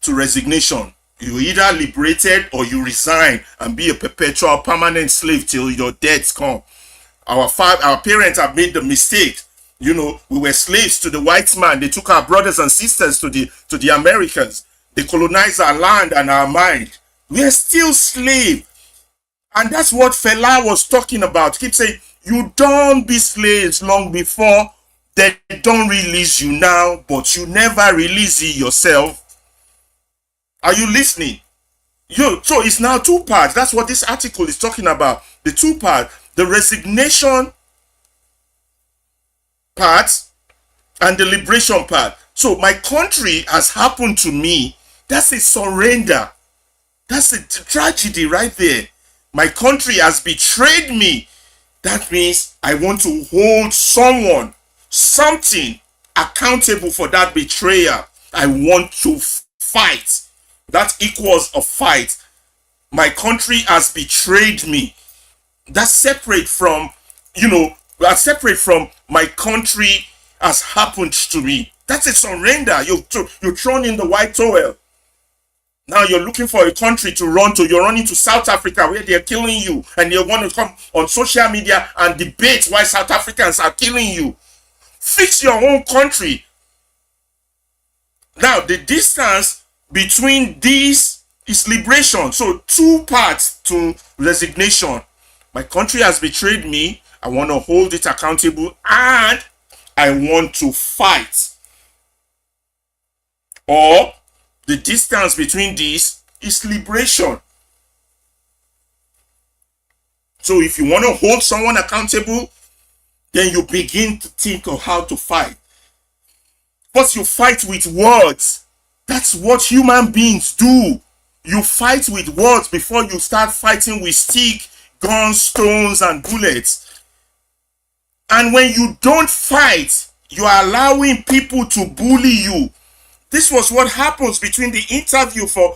to resignation. You either liberated or you resign and be a perpetual permanent slave till your death come. Our parents have made the mistake. We were slaves to the white man. They took our brothers and sisters to the Americans. They colonized our land and our mind. We are still slaves. And that's what Fela was talking about. Keep saying, you don't be slaves long before they don't release you now, but you never release it yourself. Are you listening? So it's now two parts. That's what this article is talking about. The two parts. The resignation part and the liberation part. So my country has happened to me. That's a surrender. That's a tragedy right there. My country has betrayed me. That means I want to hold someone, something accountable for that betrayal. I want to fight. That equals a fight. My country has betrayed me. That's separate from, that's separate from my country has happened to me. That's a surrender. You're thrown in the white towel. Now you're looking for a country to run to. You're running to South Africa where they're killing you, and you want to come on social media and debate why South Africans are killing you. Fix your own country. Now the distance between these is liberation. So two parts to resignation. My country has betrayed me. I want to hold it accountable, and I want to fight. Or the distance between these is liberation. So if you want to hold someone accountable, then you begin to think of how to fight. First, you fight with words. That's what human beings do. You fight with words before you start fighting with stick, guns, stones, and bullets. And when you don't fight, you are allowing people to bully you. This was what happens between the interview for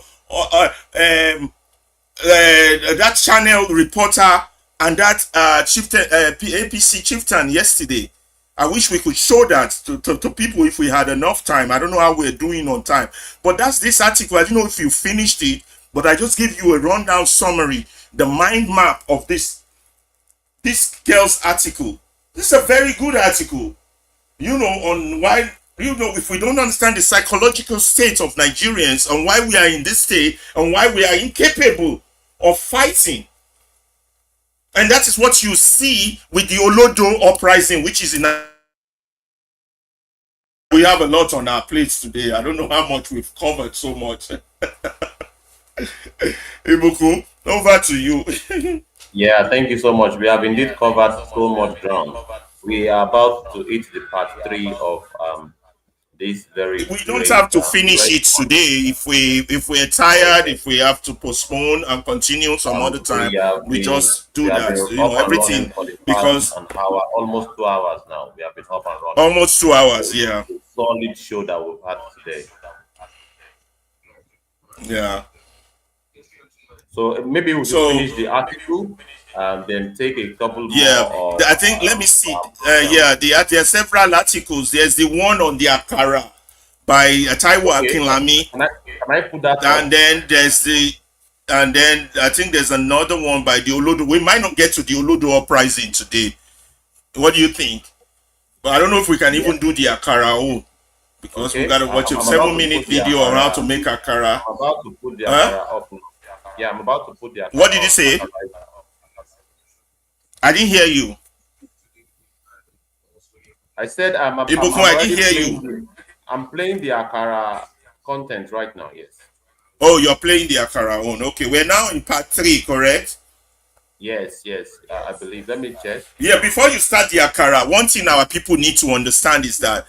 that channel reporter and that chieftain, APC chieftain yesterday. I wish we could show that to people if we had enough time. I don't know how we're doing on time. But that's this article. I don't know if you finished it, but I just gave you a rundown summary, the mind map of this girl's article. This is a very good article, on why, if we don't understand the psychological state of Nigerians and why we are in this state and why we are incapable of fighting. And that is what you see with the Olodo uprising, which is in. We have a lot on our plates today. I don't know how much we've covered so much. Ibuku, over to you. Yeah, thank you so much. We have indeed covered so much ground. We are about to hit the part 3 of this very We don't great, have to finish great it today. If we're tired, if we have to postpone and continue some other time, we just do that. Everything, for the because past an hour, almost 2 hours now. We have been up and running. almost 2 hours, So yeah. it's a solid show that we've had today. Yeah. So maybe we should finish the article and then take a couple more. I think, let me see. There are several articles. There's the one on the Akara by Taiwo Akinlami. Can I put that And then I think there's another one by the Olodo. We might not get to the Olodo uprising today. What do you think? But I don't know if we can even do the Akara because we gotta watch a 7-minute video on how to make Akara. I'm about to put the Akara up now. Yeah, I'm about to put the Akara. What did you say? I didn't hear you. I said I didn't hear you. I'm playing the Akara content right now, yes. Oh, you're playing the Akara on. Okay, we're now in part 3, correct? Yes, I believe. Let me check. Yeah, before you start the Akara, one thing our people need to understand is that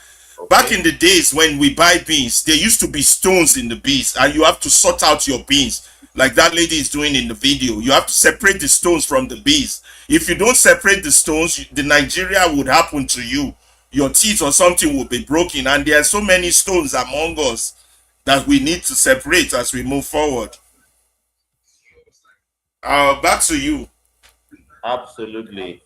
back in the days when we buy beans, there used to be stones in the beans, and you have to sort out your beans, like that lady is doing in the video. You have to separate the stones from the beans. If you don't separate the stones, the Nigeria would happen to you. Your teeth or something will be broken, and there are so many stones among us that we need to separate as we move forward. Back to you. Absolutely.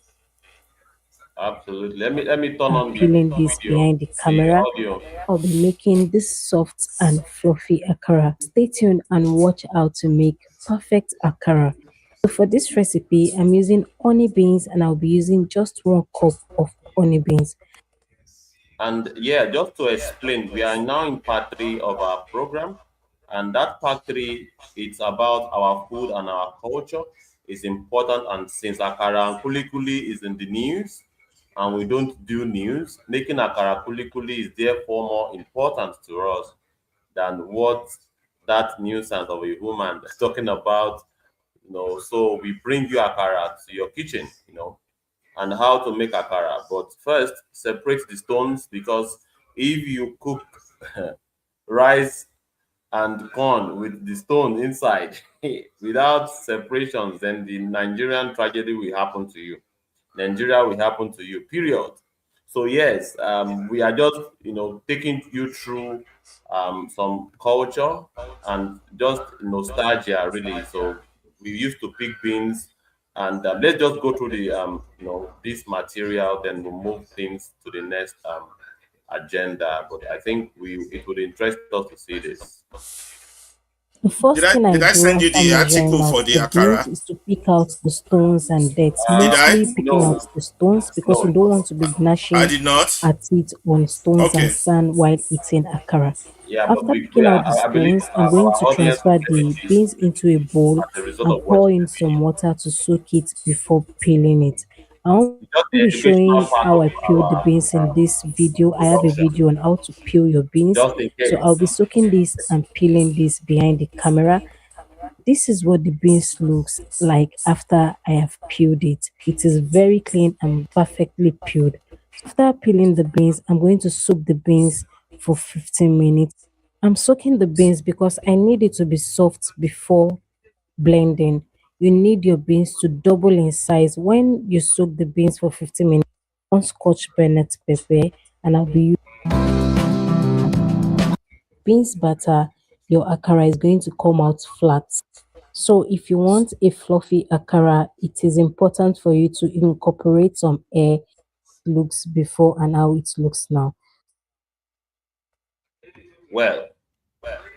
Let me turn on peeling this behind the camera. I'll be making this soft and fluffy akara. Stay tuned and watch how to make perfect akara. So for this recipe, I'm using honey beans and I'll be using just 1 cup of honey beans. And yeah, just to explain, we are now in part 3 of our program, and that part 3, it's about our food and our culture. It's important, and since akara and kulikuli is in the news, and we don't do news, making akara kulikuli is therefore more important to us than what that nuisance of a woman is talking about. So we bring you akara to your kitchen, and how to make akara. But first, separate the stones, because if you cook rice and corn with the stone inside without separations, then the Nigerian tragedy will happen to you. Nigeria will happen to you, period. So yes, we are just taking you through some culture and just nostalgia, really. So we used to pick beans, and let's just go through the this material, then we'll move things to the next agenda. But I think we it would interest us to see this. The Did first I thing I did I do send you after the measuring article out for the the beans Akara? is to pick out the stones and dirt. Did I? Mostly picking out No, the stones because no, you don't want to be I gnashing did not. at it on stones and Okay. sand while eating akara. yeah, but After we picking are, out the I believe stones, I'm going our to audience will transfer get the this beans into a bowl as a result and of pour watching in the some video. water to soak it before peeling it. I won't Just be the educational showing part how of I peel the our beans in this video. I have a production, video on how to peel your beans. just in So I'll case. be soaking this and peeling this behind the camera. This is what the beans looks like after I have peeled it. It is very clean and perfectly peeled. After peeling the beans, I'm going to soak the beans for 15 minutes. I'm soaking the beans because I need it to be soft before blending. You need your beans to double in size. When you soak the beans for 15 minutes, one scotch bonnet pepper, and I'll be beans batter, your akara is going to come out flat. So if you want a fluffy akara, it is important for you to incorporate some air looks before and how it looks now. Well,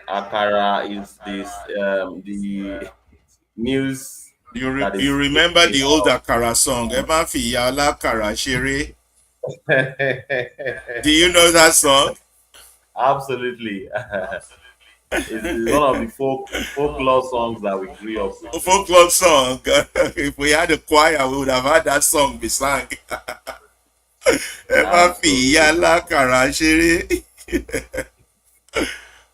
Akara is this the news that You is remember basically the old Akara song? Ẹ má fi ìyá alákàrà ṣeré. Do you know that song? absolutely is one of the folklore songs that we grew up with, A really. folklore song. If we had a choir, we would have had that song be sung. Ẹ má fi ìyá Absolutely. alákàrà ṣeré.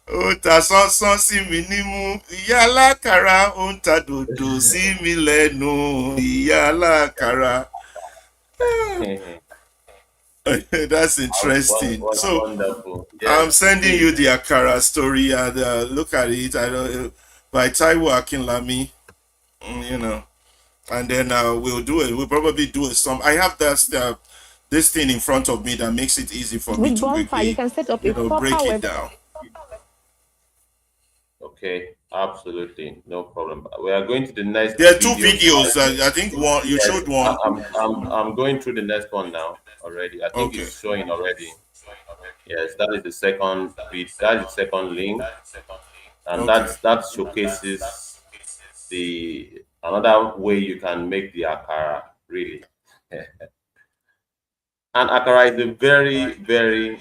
Ó ta sánsán sí mi nímú. Ìyá alákàrà ó ń ta dòdò sí mi lẹ́nu. Ìyá alákàrà. That's interesting. So Wonderful. I'm Yes, sending indeed. you the Akara story and look at it. I don't by Taiwo Akinlami, and then we'll do it. We'll probably do it. I have this thing in front of me that makes it easy for me With to bonfire, you quickly, can set up a proper break it web. down. Okay, absolutely, no problem. We are going to the next There are two video. videos. I think one you Yes, showed one. I'm going through the next one now already. I think Okay. it's showing already. Yes, that is the second bit. That is the second link, and Okay. that showcases the another way you can make the akara, really. And akara is a very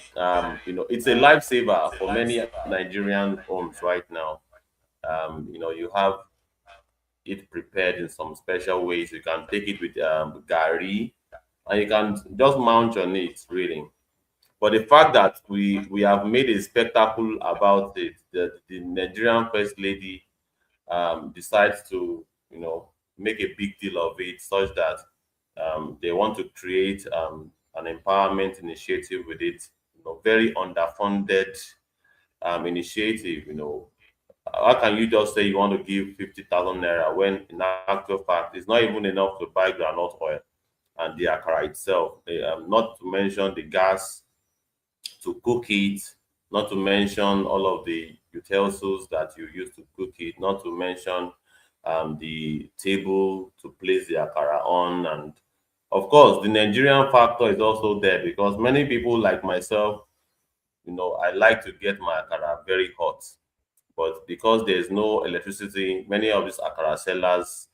it's a lifesaver for many Nigerian homes right now. You have it prepared in some special ways. You can take it with gari, and you can just mount on it, really. But the fact that we have made a spectacle about it, the Nigerian first lady decides to make a big deal of it, such that they want to create an empowerment initiative with it. Very underfunded initiative. How can you just say you want to give 50,000 naira when in actual fact it's not even enough to buy groundnut oil and the akara itself? Not to mention the gas to cook it, not to mention all of the utensils that you use to cook it, not to mention the table to place the akara on. And of course, the Nigerian factor is also there, because many people like myself, I like to get my akara very hot. But because there's no electricity, many of these akara sellers,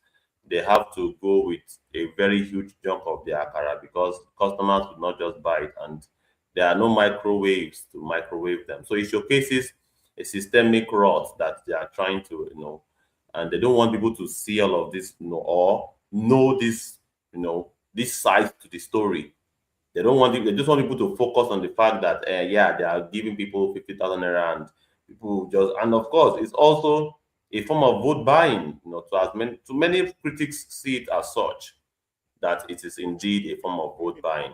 they have to go with a very huge chunk of the akara, because customers would not just buy it, and there are no microwaves to microwave them. So it showcases a systemic rot that they are trying to, and they don't want people to see all of this, or know this, this side to the story. They don't want it, they just want people to focus on the fact that yeah, they are giving people 50,000 naira, and people just, and of course it's also a form of vote buying, to as many critics see it as such, that it is indeed a form of vote buying.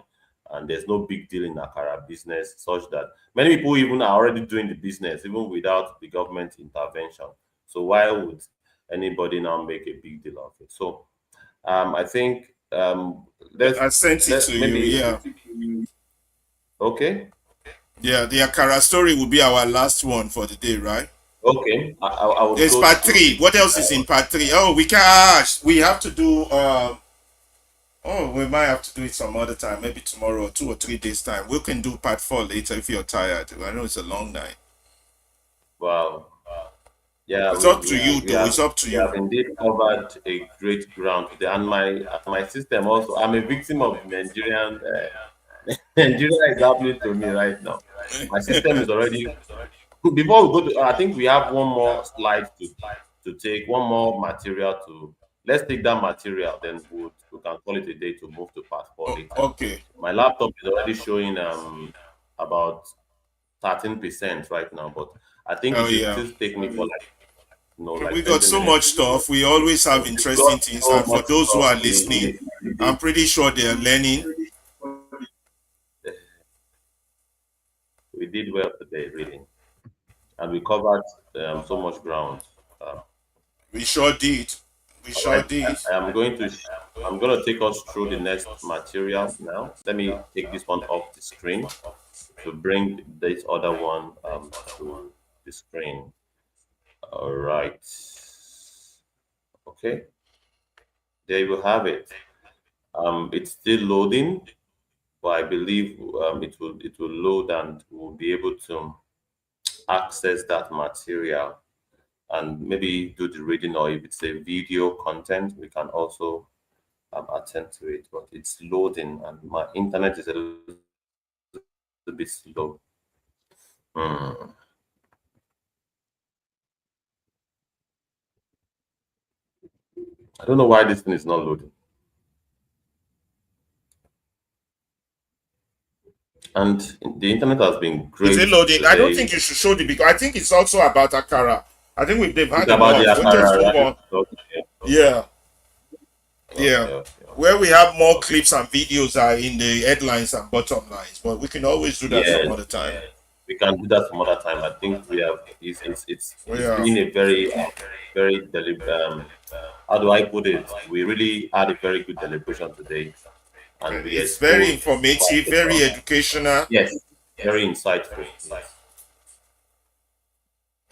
And there's no big deal in Akara business, such that many people even are already doing the business, even without the government intervention. So why would anybody now make a big deal of it? So I think let's I sent it let to you. maybe Yeah. okay. Yeah, the Akara story will be our last one for the day, right? Okay, I would It's go part through three. it. What else is in part three? Oh, we can. We have to do. Oh, we might have to do it some other time. Maybe tomorrow, or 2 or 3 days time. We can do part four later if you're tired. I know it's a long night. Wow. Yeah, It's up to you, we though. have It's up to we have you. indeed covered a great ground today, and my system also. I'm a victim of Nigerian. Nigeria is happening to me right now. My system is already. Before we go to, I think we have one more slide to take, one more material to. Let's take that material, then we can call it a day to move to part four Oh, later. okay. My laptop is already showing about 13% right now, but I think it Oh, should yeah. still take me for like We like got 20 so minutes. much stuff. We always have We've got interesting things. so And for much those who stuff. are listening, I'm pretty sure they're learning. We did well today, reading, and we covered so much ground. We sure did. We All sure right, did. I'm going to take us through the next material now. Let me take this one off the screen to bring this other one to the screen. All right. Okay, there you have it. It's still loading, but I believe it will load and we'll be able to access that material and maybe do the reading, or if it's a video content, we can also attend to it. But it's loading, and my internet is a little bit slow. Hmm. I don't know why this thing is not loading. And the internet has been Is great it loading? I don't today. think you should show the because I think it's also about Akara. I think they've It's had about the enough. We just Akara, move right? on. Okay, Yeah, yeah. okay. Where we have more clips and videos are in the headlines and bottom lines, but we can always do that some Yes, other time. we can do that some other time. I think we have. It's Yeah, been a very how do I put it? We really had a very good deliberation today, and we it's very exposed quite informative, a very lot. educational. Yes, very insightful. Yes,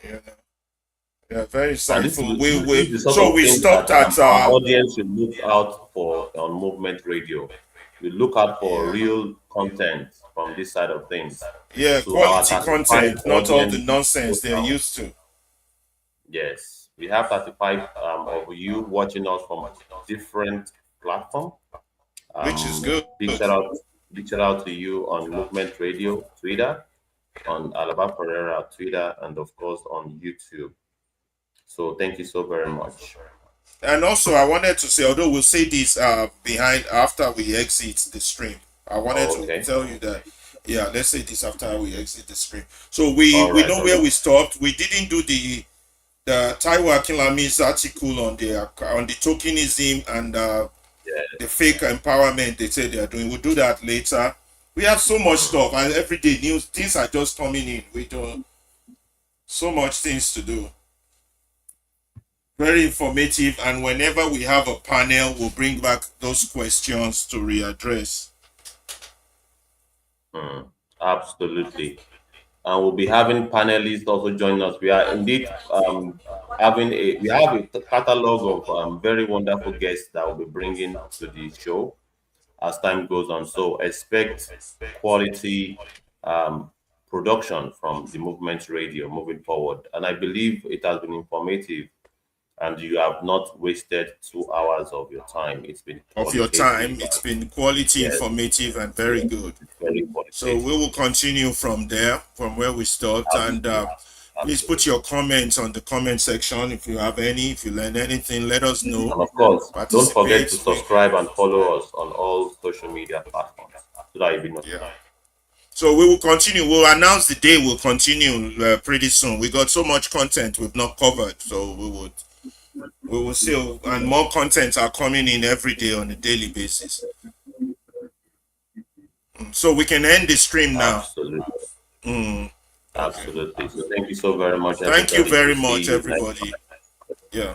Yeah, yeah, very and this insightful. this is the sort So of we thing stopped that at our audience should look out for on Movement Radio. We look out for yeah, real content from this side of things. yeah, So our quality 35 content, not all the audience nonsense goes they're out. used to, Yes, we have 35 of you watching us from different platforms. which is good. Big shout out to you on Movement Radio, Twitter, on Alaba Pereira, Twitter, and of course on YouTube. So thank you so very much. And also, I wanted to say, although we'll say this behind after we exit the stream, I wanted Oh, to okay. tell you that, yeah, let's say this after we exit the stream. So we know All where right. we stopped. We didn't do the Taiwo Akinlami's article on the tokenism and the Yes. fake empowerment they say they are doing. We'll do that later. We have so much stuff, and every day news things are just coming in. We do so much things to do. Very informative, and whenever we have a panel, we'll bring back those questions to readdress. Absolutely. And we'll be having panelists also join us. We are indeed we have a catalog of very wonderful guests that will be bringing to the show as time goes on. So expect quality um, production from the Movement Radio moving forward. And I believe it has been informative, and you have not wasted 2 hours of your time. It's been Of your time, qualitative. it's been quality, Yes, informative, and very yes, good. it's very So we qualitative. will continue from there, from where we stopped. And Absolutely. please put Absolutely. your comments on the comment section if you have any. If you learn anything, let us know. And of course, don't forget to Participate. subscribe and follow us on all social media platforms so that you'll be Yeah. notified. So we will continue. We'll announce the day. We'll continue pretty soon. We got so much content we've not covered, so we would we will see, and more content are coming in every day on a daily basis. So we can end the stream now. Absolutely. Okay. Absolutely. So thank you so very much. Thank you everybody. very See much, you next everybody. time. Yeah.